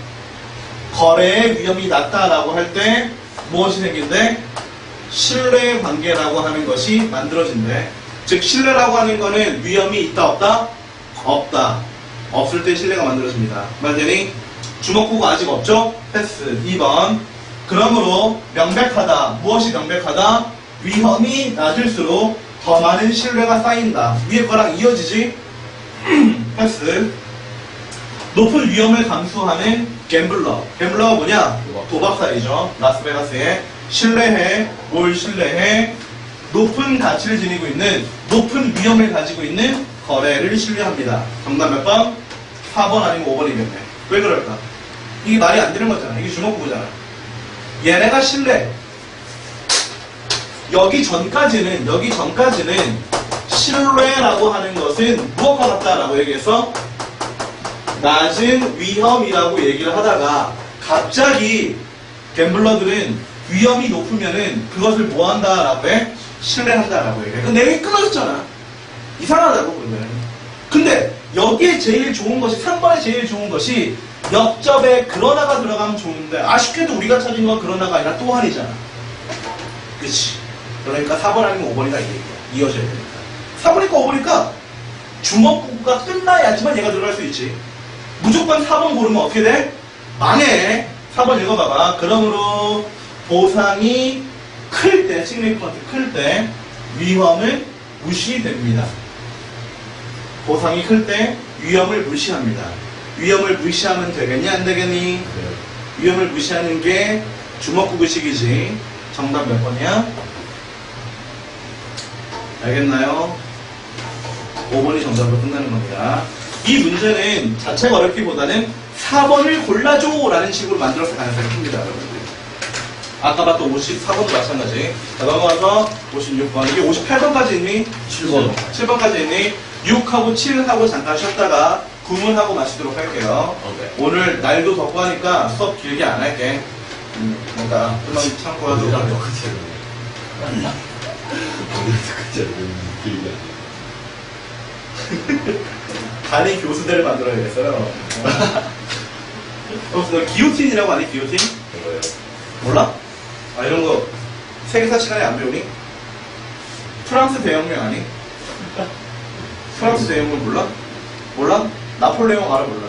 거래의 위험이 낮다라고 할 때 무엇이 생긴대? 신뢰관계라고 하는 것이 만들어진대. 즉 신뢰라고 하는 거는 위험이 있다 없다? 없다. 없을 때 신뢰가 만들어집니다. 말되니 주먹구구 아직 없죠? 패스. 2번. 그러므로 명백하다. 무엇이 명백하다? 위험이 낮을수록 더 많은 신뢰가 쌓인다. 위에 거랑 이어지지? 패스. 높은 위험을 감수하는 갬블러. 갬블러가 뭐냐? 도박사이죠. 라스베가스에. 신뢰해. 뭘 신뢰해? 높은 가치를 지니고 있는, 높은 위험을 가지고 있는 거래를 신뢰합니다. 정답 몇 번? 4번 아니면 5번이겠네. 왜 그럴까? 이게 말이 안 되는 거잖아. 이게 주먹구구잖아. 얘네가 신뢰. 여기 전까지는 신뢰라고 하는 것은 무엇과 같다라고 얘기해서 낮은 위험이라고 얘기를 하다가 갑자기 갬블러들은 위험이 높으면은 그것을 뭐 한다라고 해? 신뢰한다라고 얘기해. 그 내용이 끊어졌잖아. 이상하다고 그러면. 근데 여기에 제일 좋은 것이 3번에 제일 좋은 것이 역접에 그러나가 들어가면 좋은데 아쉽게도 우리가 찾은 건 그러나가 아니라 또한이잖아. 그치? 그러니까 4번 아니면 5번이다 이 얘기야. 이어져야 되니까. 4번이니까 5번이니까 주먹구구가 끝나야지만 얘가 들어갈 수 있지. 무조건 4번 고르면 어떻게 돼? 망해. 4번 읽어봐봐. 그러므로 보상이 클 때, 시그니피컨트 클 때 위험을 무시됩니다. 보상이 클 때 위험을 무시합니다. 위험을 무시하면 되겠니? 안 되겠니? 위험을 무시하는 게 주먹구구식이지. 정답 몇 번이야? 알겠나요? 5번이 정답으로 끝나는 겁니다. 이 문제는 자체가 어렵기보다는 4번을 골라줘 라는 식으로 만들었을 가능성이 큽니다. 여러분들. 아까 봤던 54번도 마찬가지. 자, 넘어가서 56번. 이게 58번까지 있니? 7번. 7번까지 있니? 6하고 7하고 잠깐 쉬었다가 구문하고 마치도록 할게요. 오케이. 오늘 날도 덥고 하니까 수업 길게 안 할게. 그러니까 좀만 참고 하도록 어디랑 할게요. 똑같이 하는 어디랑 똑같이 하는 길게 간이 교수대를 만들어야겠어요. 너 기요틴이라고 아니? 기요틴? 뭐예요? 몰라? 아 이런 거 세계사 시간에 안 배우니? 프랑스 대혁명 아니? 프랑스 대혁명 몰라? 몰라? 나폴레옹 알아 몰라?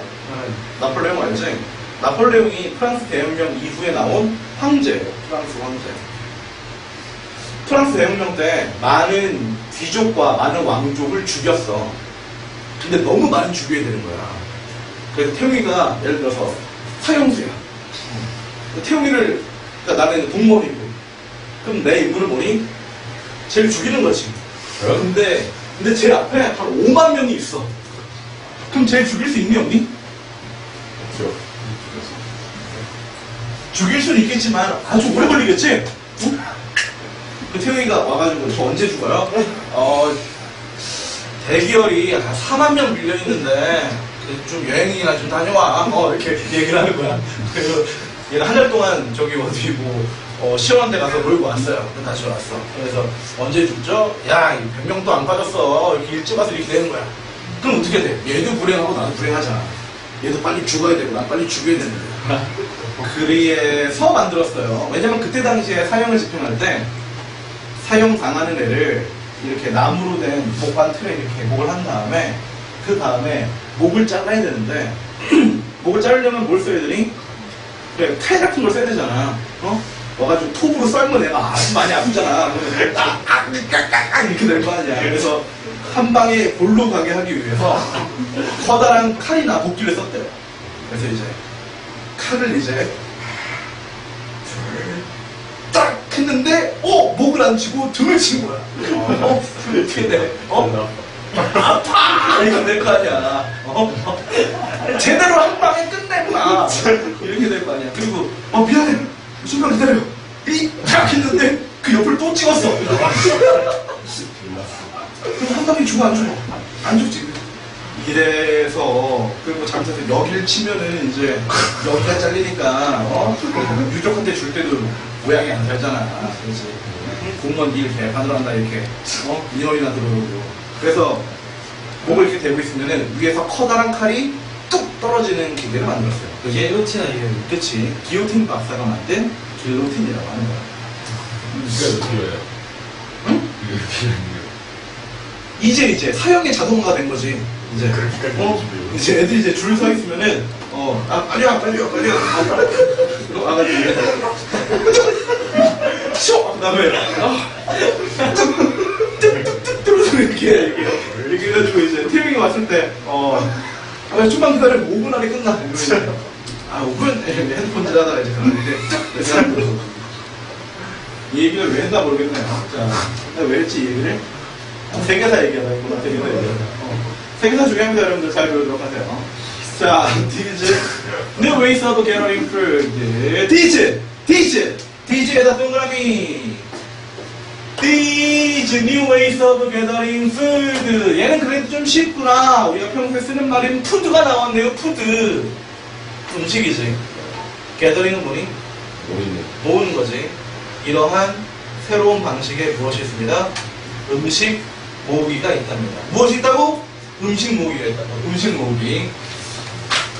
나폴레옹 알지? 나폴레옹이 프랑스 대혁명 이후에 나온 황제예요. 프랑스 황제. 프랑스 대혁명 때 많은 귀족과 많은 왕족을 죽였어. 근데 너무 많이 죽여야 되는 거야. 그래서 태웅이가 예를 들어서 사형수야. 태웅이를 그러니까 나는 공무원이고 그럼 내 임무를 뭐니? 쟤를 죽이는 거지. 근데 제 앞에 바로 5만 명이 있어. 그럼 쟤 죽일 수 있니 없니? 없죠. 죽일 수는 있겠지만 아주 오래 걸리겠지? 응? 그 태용이가 와가지고 저 언제 죽어요? 대기열이 한 4만 명 밀려있는데 좀 여행이나 좀 다녀와 이렇게 얘기를 하는 거야. 그래서 얘는 한 달 동안 저기 어디 시원한 데 가서 놀고 왔어요. 다시 왔어. 그래서 언제 죽죠? 야, 100명도 안 빠졌어. 이렇게 일찍 와서 이렇게 되는 거야. 그럼 어떻게 돼? 얘도 불행하고 나도 불행하잖아. 얘도 빨리 죽어야 되고 난 빨리 죽여야 되는 거야. 그래서 만들었어요. 왜냐면 그때 당시에 사형을 집행할 때 사형 당하는 애를 이렇게 나무로 된 목반 틀에 이렇게 목을 한 다음에 그 다음에 목을 잘라야 되는데 목을 자르려면 뭘 써야 되니? 그래, 칼 같은 걸 써야 되잖아. 와가지고 톱으로 썰면 애가 아주 많이 아프잖아. 이렇게 될 거 아니야. 그래서 한 방에 골로 가게 하기 위해서 커다란 칼이나 도끼를 썼대요. 그래서 이제 칼을 이제 딱 했는데 목을 안 치고 등을 친 거야. 어떻게 돼? 아파! 이렇게 될 거 아니야. 제대로 한 방에 끝내구나. 이렇게 될 거 아니야. 그리고 미안해. 좀만 기다려. 딱 했는데 그 옆을 또 찍었어. 그럼 한 방에 죽어 안 죽어? 안 죽지. 이래서 그리고 잘못해서 여기를 치면은 이제 여기가 잘리니까 유족한테 줄 때도 모양이 안 살잖아. 그렇지. 공무원 일 이렇게 받으러 간다 이렇게 인원이나 들어오고. 그래서 목을 이렇게 대고 있으면은 위에서 커다란 칼이 뚝 떨어지는 기계를 만들었어요. 기로틴 아니에요? 그치. 기요틴 박사가 만든 길로틴이라고 하는 거야. 이게 어떻게 해요? 응? 이게 어떻게 해요? 이제 사형의 자동화가 된 거지. 이제 이제 애들이 이제 줄 서 있으면은 빨리 와. 이거 와가지고 쇼 그다음에 뚝뚝뚝 이렇게 해가지고 이제 태용이 왔을 때 좀만 기다려 5분 안에 끝나. 5분 핸드폰 지나다가 이제 가는데 그래서 이 얘기를 왜 했나 모르겠네요. 자, 왜 했지 이 얘기를? 세계사 얘기하다 했구나. 세계사 얘기하다. 세계사 중요합니다. 여러분들 잘 배우도록 하세요. 자, these new ways of gathering food. these.에다 동그라미. these new ways of gathering food. 얘는 그래도 좀 쉽구나. 우리가 평소에 쓰는 말인 푸드가 나왔네요. 푸드. 음식이지. gathering은 뭐니? 모으는 거지. 이러한 새로운 방식의 무엇이 있습니다? 음식 모으기가 있답니다. 무엇이 있다고? 음식 모으기가 있다고. 음식 모으기.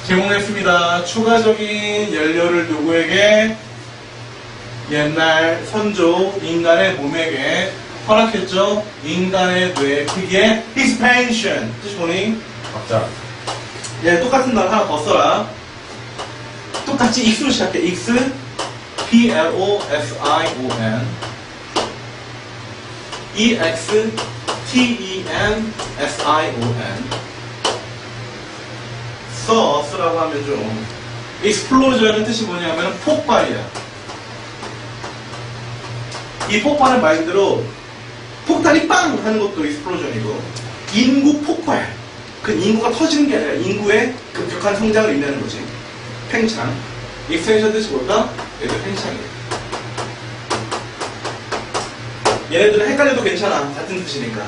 제공했습니다. 추가적인 연료를 누구에게? 옛날 선조 인간의 몸에게 허락했죠. 인간의 뇌 크기의 expansion. 뜻이 뭐니? 박자. 얘 똑같은 말 하나 더 써라. 똑같이 익수로 시작해. 익스 P-L-O-S-I-O-N E-X-T-E-N-S-I-O-N 쓰라고 하면 좀 explosion은 뜻이 뭐냐면 폭발이야. 이 폭발은 말 그대로 폭탄이 빵 하는 것도 explosion이고 인구 폭발 그 인구가 터지는 게 아니라 인구의 급격한 성장을 의미하는 거지. 팽창. expansion 뜻이 뭘까? 얘도 팽창이야. 얘네들은 헷갈려도 괜찮아. 같은 뜻이니까.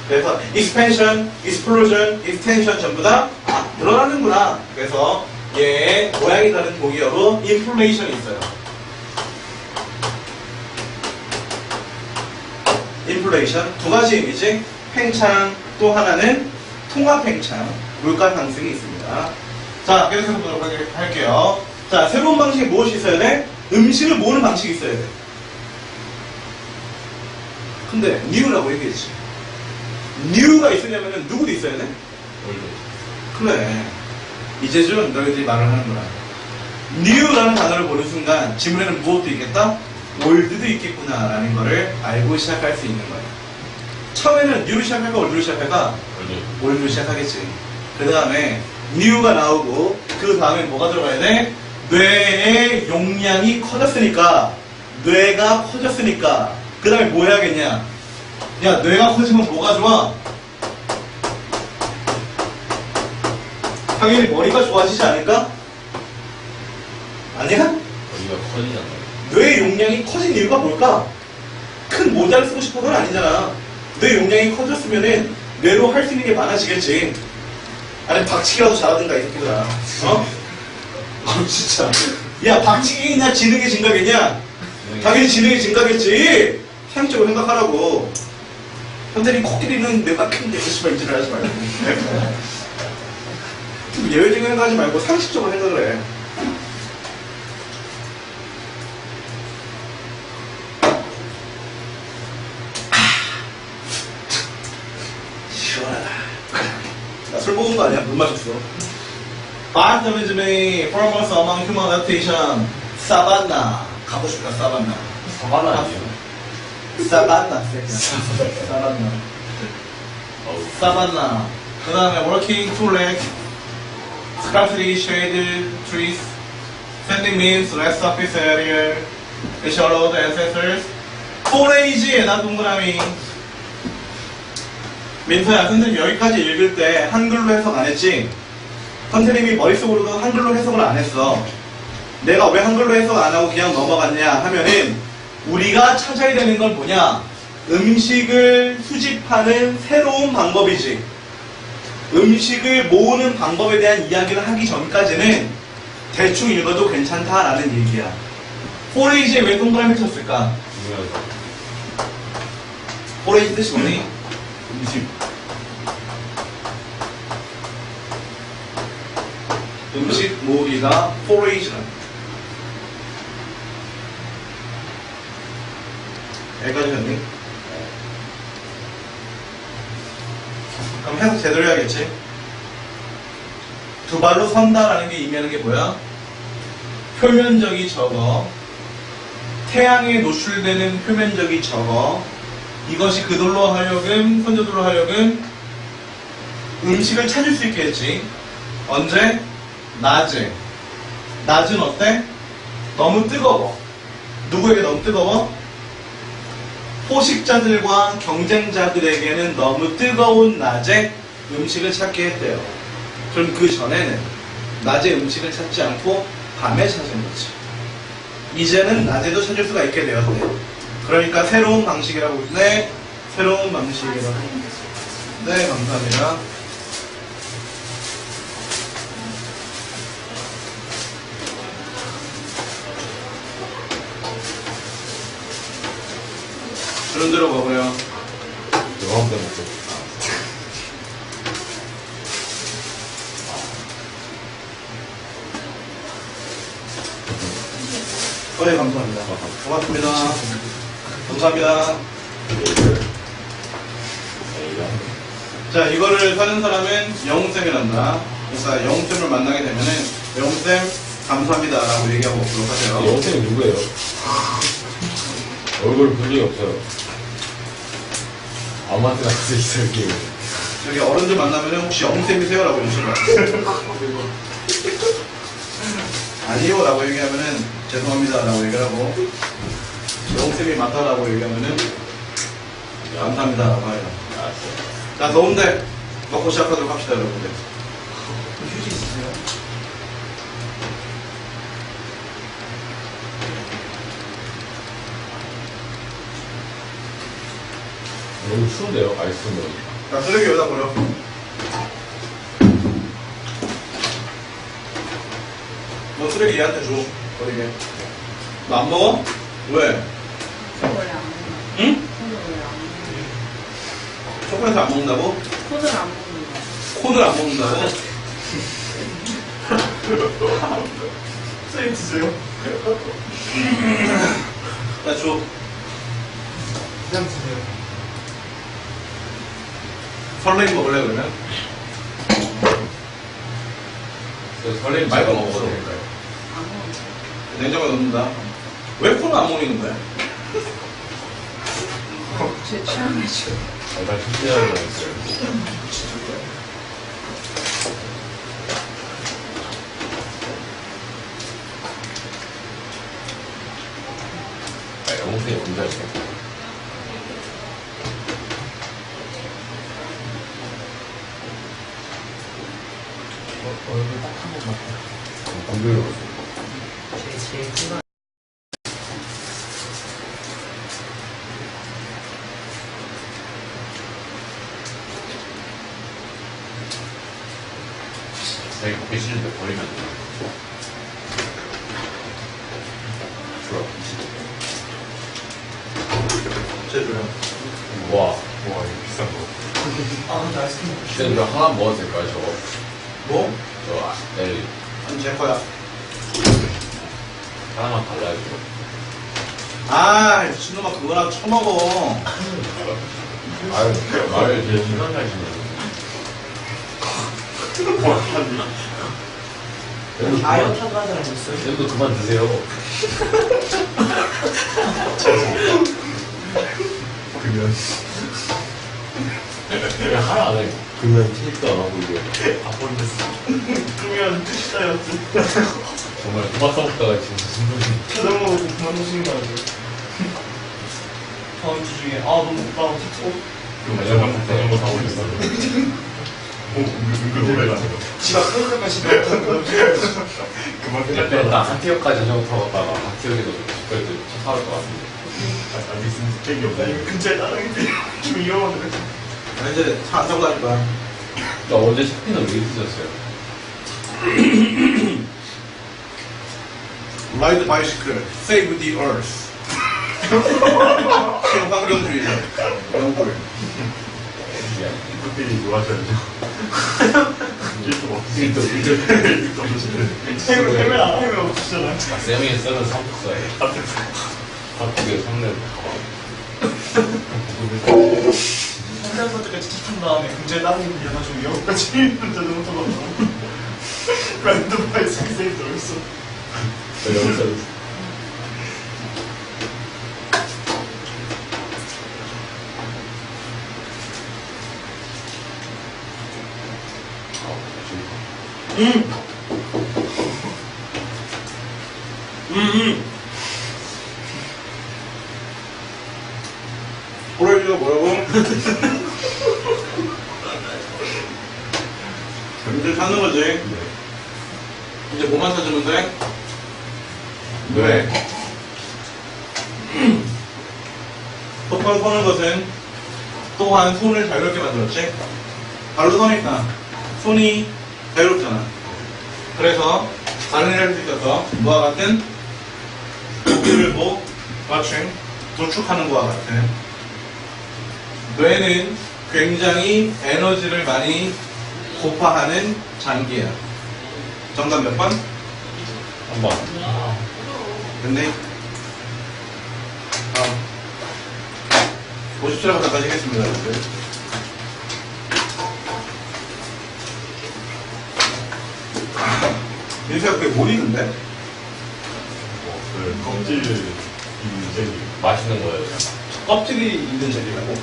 그래서 expansion, explosion, extension 전부 다 늘어나는구나. 그래서 얘의 모양이 다른 동의어로 inflation이 있어요. inflation 두 가지 의미지. 팽창 또 하나는 통합 팽창, 물가 상승이 있습니다. 자, 계속해서 보도록 할게요. 자, 새로운 방식에 무엇이 있어야 돼? 음식을 모으는 방식이 있어야 돼. 근데 new라고 얘기했지. new가 있으려면 누구도 있어야 돼? 그래. 이제 좀 너희들이 말을 하는 거야. new라는 단어를 보는 순간 지문에는 무엇도 있겠다? old도 있겠구나 라는 거를 알고 시작할 수 있는 거야. 처음에는 new로 시작할까 old로 시작할까? old로 시작하겠지. 그 다음에 new가 나오고 그 다음에 뭐가 들어가야 돼? 뇌의 용량이 커졌으니까 뇌가 커졌으니까 그 다음에 뭐 해야겠냐? 야, 뇌가 커지면 뭐가 좋아? 당연히 머리가 좋아지지 않을까? 아니야? 머리가 커지잖아요. 뇌 용량이 커진 이유가 뭘까? 큰 모자를 쓰고 싶어서는 아니잖아. 뇌 용량이 커졌으면은 뇌로 할 수 있는 게 많아지겠지. 아니 박치기라도 잘하든가 이 새끼들아. 어? 진짜. 야 박치기냐 지능의 증가겠냐? 당연히 지능의 증가겠지. 상식적으로 생각하라고. 현대인 코끼리는 뇌가 큰데 씨발 이질을 하지 말고. 예외적인 생각하지 말고 상식적으로 생각을 해. 시원하다. 나 술 먹은 거 아니야? 물 마셨어. Optimism의 foremost among human adaptation. 사바나. 가고 싶다, 사바나. 사바나 아니에요? 사바나, 새끼야. 사바나. 사바나. 그 다음에 working two legs, scarcely shaded trees, sandy means less surface area, which allowed ancestors. 포레이지에 나 동그라미. 민서야, 선생님 여기까지 읽을 때 한글로 해석 안 했지? 선생님이 머릿속으로도 한글로 해석을 안 했어. 내가 왜 한글로 해석 안 하고 그냥 넘어갔냐 하면은 우리가 찾아야 되는 건 뭐냐? 음식을 수집하는 새로운 방법이지. 음식을 모으는 방법에 대한 이야기를 하기 전까지는 대충 읽어도 괜찮다라는 얘기야. 포레이지에 왜 동그라미 쳤을까? 중요하죠. 포레이지 뜻이 뭐니? 음식. 음식 모으기가 포레이지란. 여기까지 했니? 그럼 해석 제대로 해야겠지? 두 발로 선다라는 게 의미하는 게 뭐야? 표면적이 적어. 태양에 노출되는 표면적이 적어. 이것이 그들로 하여금, 선조들로 하여금 음식을 찾을 수 있게 했지. 언제? 낮에. 낮은 어때? 너무 뜨거워. 누구에게 너무 뜨거워? 포식자들과 경쟁자들에게는 너무 뜨거운 낮에 음식을 찾게 했대요. 그럼 그 전에는 낮에 음식을 찾지 않고 밤에 찾은 거지. 이제는 낮에도 찾을 수가 있게 되었대. 그러니까 새로운 방식이라고. 네, 새로운 방식이라고. 네, 감사합니다. 주름 들어 먹어요. 영화보다 먹고. 네, 감사합니다. 고맙습니다. 감사합니다. 자, 이거를 사는 사람은 영웅쌤이란다. 그러니까 영웅쌤을 만나게 되면은 영웅쌤 감사합니다 라고 얘기하고 오도록 하세요. 영생이 누구예요? 얼굴 본 적이 없어요. 아무한테 나가서 있을게요. 저기 어른들 만나면은 혹시 영웅쌤이세요? 라고 요청을 아니요 라고 얘기하면은 죄송합니다 라고 얘기를 하고, 영웅쌤이 맞다라고 얘기하면은 감사합니다 라고 해요. 자, 더운데 먹고 시작하도록 합시다 여러분들. 휴지 있으세요? 너무 추운데요, 아이스크림. 자, 쓰레기 여기다 버려. 너 쓰레기 얘한테 줘. 버리게. 너 안 먹어? 왜? 원래 안 먹는 응? 콘을 원래 안 먹는 초콜릿 안 먹는다고? 콘을 안 먹는 거. 콘을 안 먹는다고? 쓰레기 드세요. 나 줘. 그냥 드세요. 설레임 먹을래 그러면? 설레임 말고 말고 먹어도 먹어도 될까요? 안 먹는 거. 냉장고에 넣는다. 왜 콘을 안 먹는 거야? 제 취향이죠. 날 신기하게 했어요. 영생이 혼자 있어. 얼굴 딱 한 번만. 안 들려. 제일 자기 먹기 싫은데 버리면 돼. 주라. 제주야. 와. 와 이거 비싼 거. 아, 근데 아이스크림 먹고 싶어. 근데 이거 하나 먹어도 될까요, 저거? 뭐? 내일 아니 제 거야. 하나만 달라야죠. 아 미친놈아 그거랑 처먹어. 아유, 말을 되게 심각하시네. 다이어트 하는 사람 있어요? 쌤도 그만 드세요. 그러면 그냥 하나 안 해. 그러면 티니까 안 하고 이게. 다 버렸어. 그러면 다이어트. 정말 토마토 먹다가 지금 무슨 소리. 저녁 먹을 때 그만 드시는 거 아니에요? 다음 주 중에, 아, 너무 먹다가 틱톡. 저녁 먹는 거다 버렸어. 오, 은근 오래가네요. 집 앞 끊을까지 먹다가 그만 근데 끝났다. 나 하티역까지 자전거 타고 갔다가 하티역에서 그래도 차 타올 것 같은데. 아직 있으면 객이 나 없네. 이거 근처에 따릉인데 좀 위험한데. 나 이제 차 안 타고 다닐 거야. 나 어제 샤피는 왜 드셨어요? Ride bicycle, save the earth. 친환경주의자. 영골. 커피 좋아하셔야죠. 일도 없지. 일도 없으시네. 해면 안 하면 없으시잖아요. 아, 쌤이 쓰는 삼국사에 한국의 상례 한달 때까지 틱한 다음에 근처에 따릉이 빌려가지고 영어까지 진짜 너무 터졌어. 랜덤 바이스크 세이브 들어있어. 여기서 호레이가 뭐라고? 이제 사는 거지. 이제 뭐만 사주면 돼? 뇌. 똑바로 서는 것은 또한 손을 자유롭게 만들었지. 발로 서니까 손이 자유롭잖아. 그래서 다른 일을 할 수 있어서 뭐와 같은 고기를 맞춤 도축하는 것과 같은 뇌는 굉장히 에너지를 많이 고파하는 장기야. 정답 몇 번? 한번 근데 57하고 나까지 하겠습니다. 여러분들. 민수야 그게 못 익는데? 그 껍질 있는 젤리. 맛있는 거예요. 껍질이 있는 젤리라고?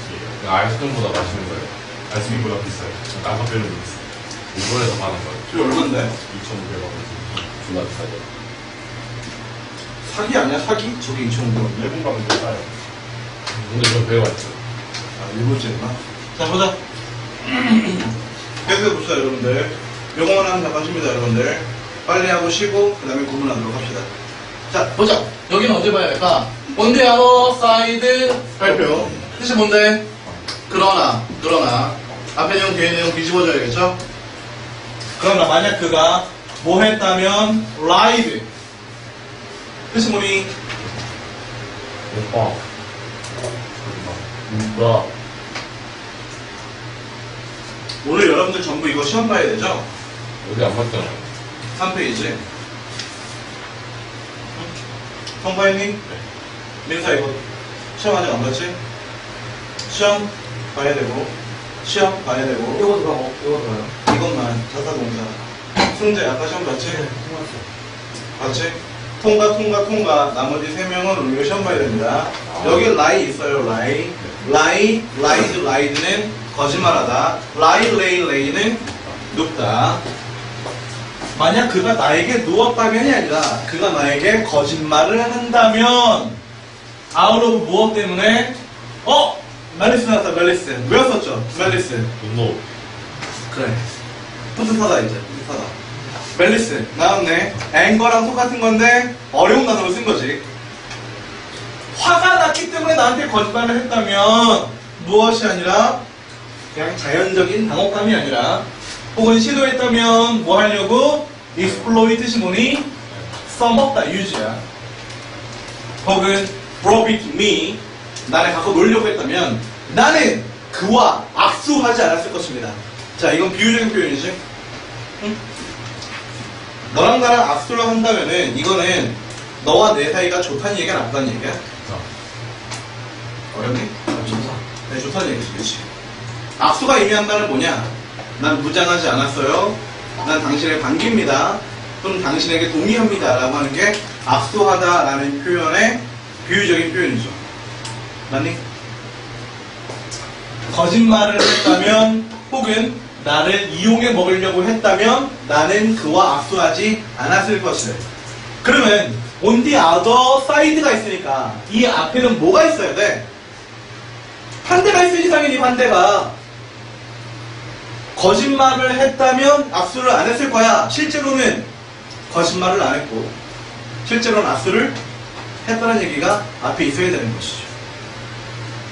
그냥 아이스크림보다 맛있는 거예요. 아이스크림보다 비싸요. 깜깜배는 비싸요. 일본에서 파는 거예요. 저게 얼만데? 2,500원. 존나 비싸죠. 사기 아니야 사기? 저게 2,500원인데? 일본 가면 더 싸요. 근데 저 배가 있어요. 아 일본제구나. 자 보자. 계속해 봅시다 여러분들. 요거만 하면 다 가십니다 여러분들. 빨리 하고 쉬고 그 다음에 구분하도록 합시다. 자 보자. 여기는 언제 봐야 될까? 온디 아워 사이드 발표. 뜻이 뭔데? 그러나 앞에 내용 뒤에 내용 뒤집어줘야겠죠? 그러나 만약 그가 뭐 했다면 lied. 뜻이 뭐니? 오빠. 누가 오늘 여러분들 전부 이거 시험 봐야 되죠? 여기 안 맞잖아요. 3페이지. 성파이님? 민사 이거 시험 아직 안 봤지? 시험 봐야 되고 시험 봐야 되고 이거 들어가고, 이거 들어가요. 이것만 자사동사 승재 아까 시험 봤지? 네, 봤지? 통과 나머지 3명은 오늘 시험 봐야 됩니다. 여기 라이 있어요 라이드는 거짓말하다 레이는 눕다. 만약 그가 나에게 누웠다면이 아니라 그가 나에게 거짓말을 한다면 out of 무엇 때문에? 멜리스 나왔다 멜리스 외웠었죠? 멜리스 분노. 그래 뿌듯하다 이제 뿌듯하다 멜리스 나왔네. 앵거랑 똑같은 건데 어려운 단어로 쓴 거지. 화가 났기 때문에 나한테 거짓말을 했다면 무엇이 아니라 그냥 자연적인 당혹감이 아니라 혹은 시도했다면 뭐 하려고? exploit 시몬이 써먹다 유즈야. 혹은 profit me 나를 갖고 놀려고 했다면 나는 그와 악수하지 않았을 것입니다. 자, 이건 비유적인 표현이지. 응? 너랑 나랑 악수를 한다면은 이거는 너와 내 사이가 좋다는 얘기야, 나쁘다는 얘기야? 어렵니? 좋다. 네, 좋다는 얘기지, 그렇지. 악수가 의미한다는 뭐냐? 난 무장하지 않았어요. 난 당신을 반깁니다. 또는 당신에게 동의합니다. 라고 하는 게 악수하다 라는 표현의 비유적인 표현이죠. 맞니? 거짓말을 했다면 혹은 나를 이용해 먹으려고 했다면 나는 그와 악수하지 않았을 것을. 그러면 on the other side가 있으니까 이 앞에는 뭐가 있어야 돼? 반대가 있어야지 당연히 반대가. 거짓말을 했다면 악수를 안 했을 거야. 실제로는 거짓말을 안 했고 실제로는 악수를 했다는 얘기가 앞에 있어야 되는 것이죠.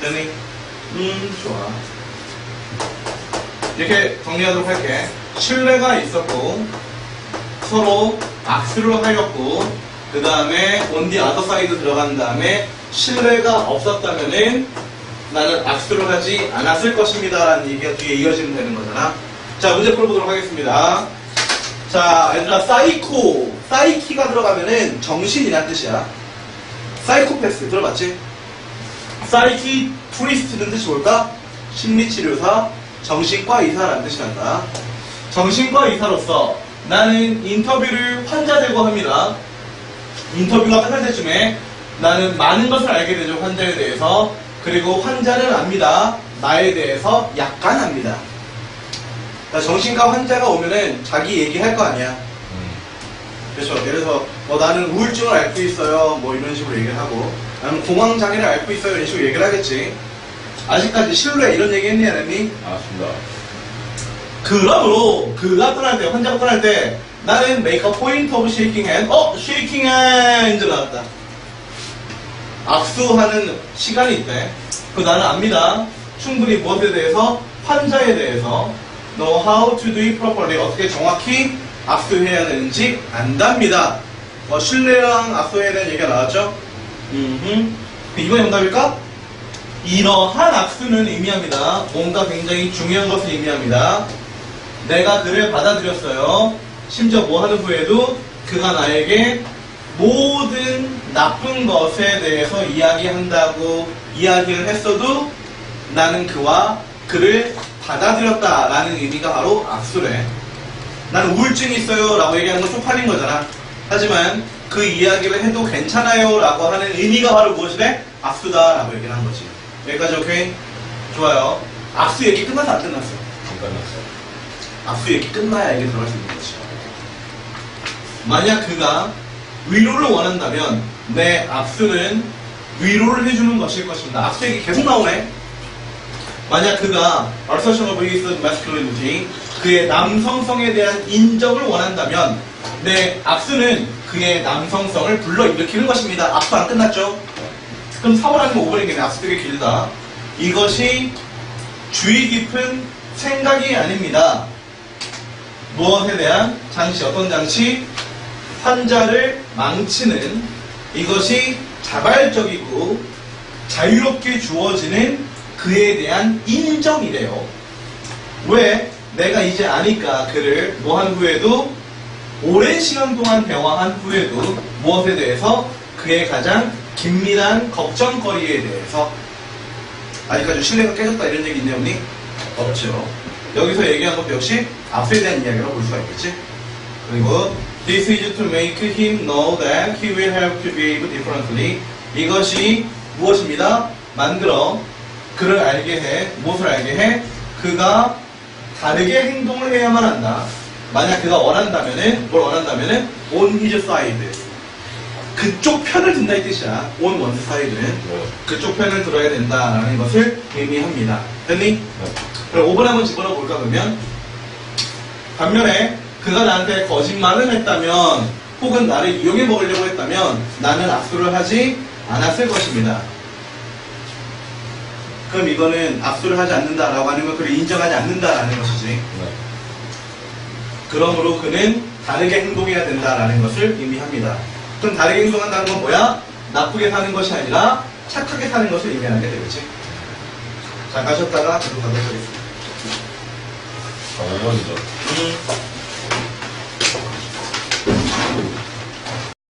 되니? 좋아. 이렇게 정리하도록 할게. 신뢰가 있었고 서로 악수를 하였고 그 다음에 on the other side 들어간 다음에 신뢰가 없었다면은 나는 악수를 하지 않았을 것입니다 라는 얘기가 뒤에 이어지면 되는 거잖아. 자, 문제 풀어보도록 하겠습니다. 자, 얘들아, 사이키가 들어가면은 정신이란 뜻이야. 사이코패스 들어봤지? 사이키 프리스트는 뜻이 뭘까? 심리치료사, 정신과 의사라는 뜻이 난다. 정신과 의사로서 나는 인터뷰를 환자 대고 합니다. 인터뷰가 끝날 때쯤에 나는 많은 것을 알게 되죠, 환자에 대해서. 그리고 환자는 압니다. 나에 대해서 약간 압니다. 정신과 환자가 오면은 자기 얘기할 거 아니야. 그렇죠. 예를 들어서 나는 우울증을 앓고 있어요. 뭐 이런 식으로 얘기를 하고 나는 공황장애를 앓고 있어요. 이런 식으로 얘기를 하겠지. 아직까지 신뢰 이런 얘기 했니 안 했니? 아쉽다. 그러므로 그가 떠날 때 환자가 떠날 때 나는 make a point of shaking hand. shaking hand 나왔다. 악수하는 시간이 있대. 그 나는 압니다. 충분히 무엇에 대해서? 환자에 대해서 know how to do it properly. 어떻게 정확히 악수해야 되는지 안답니다. 신뢰랑 악수해야 되는 얘기가 나왔죠? 이번에 정답일까? 이러한 악수는 의미합니다. 뭔가 굉장히 중요한 것을 의미합니다. 내가 그를 받아들였어요. 심지어 뭐 하는 후에도 그가 나에게 모든 나쁜 것에 대해서 이야기한다고 이야기를 했어도 나는 그를 받아들였다라는 의미가 바로 악수래. 나는 우울증이 있어요 라고 얘기하는 건 쪽팔린 거잖아. 하지만 그 이야기를 해도 괜찮아요 라고 하는 의미가 바로 무엇이래? 악수다 라고 얘기를 한 거지. 여기까지 오케이? 좋아요. 악수 얘기 끝났어 안 끝났어? 안 끝났어. 악수 얘기 끝나야 얘기 들어갈 수 있는 거지. 만약 그가 위로를 원한다면 내 악수는 위로를 해주는 것일 것입니다. 악수 얘기 계속 나오네. 만약 그가 assertion of his masculinity 그의 남성성에 대한 인정을 원한다면 내 악수는 그의 남성성을 불러일으키는 것입니다. 악수 안 끝났죠? 그럼 4번 아니면 5번이겠네. 악수 되게 길다. 이것이 주의 깊은 생각이 아닙니다. 무엇에 대한 장치, 어떤 장치? 환자를 망치는 이것이 자발적이고 자유롭게 주어지는 그에 대한 인정이래요. 왜? 내가 이제 아니까 그를 뭐 한 후에도 오랜 시간 동안 대화한 후에도 무엇에 대해서? 그의 가장 긴밀한 걱정거리에 대해서. 아직까지 신뢰가 깨졌다 이런 얘기 있네 없니? 없죠. 여기서 얘기한 것도 역시 악수에 대한 이야기라고 볼 수가 있겠지. 그리고 This is to make him know that he will have to behave differently. 이것이 무엇입니다? 만들어 그를 알게 해. 무엇을 알게 해? 그가 다르게 행동을 해야만 한다. 만약 그가 원한다면은 뭘 원한다면은 on his side. 그쪽 편을 든다 이 뜻이야. on one's side는 그쪽 편을 들어야 된다라는 것을 의미합니다. 됐니? 네. 그럼 5번 한번 집어넣어 볼까 그러면? 반면에 그가 나한테 거짓말을 했다면 혹은 나를 이용해 먹으려고 했다면 나는 악수를 하지 않았을 것입니다. 그럼 이거는 악수를 하지 않는다라고 하는 건 그를 인정하지 않는다라는 것이지. 네. 그러므로 그는 다르게 행동해야 된다라는 것을 의미합니다. 그럼 다르게 행동한다는 건 뭐야? 나쁘게 사는 것이 아니라 착하게 사는 것을 의미하게 되겠지. 잠깐 쉬었다가 계속 가도록 하겠습니다. 아, 5번이죠.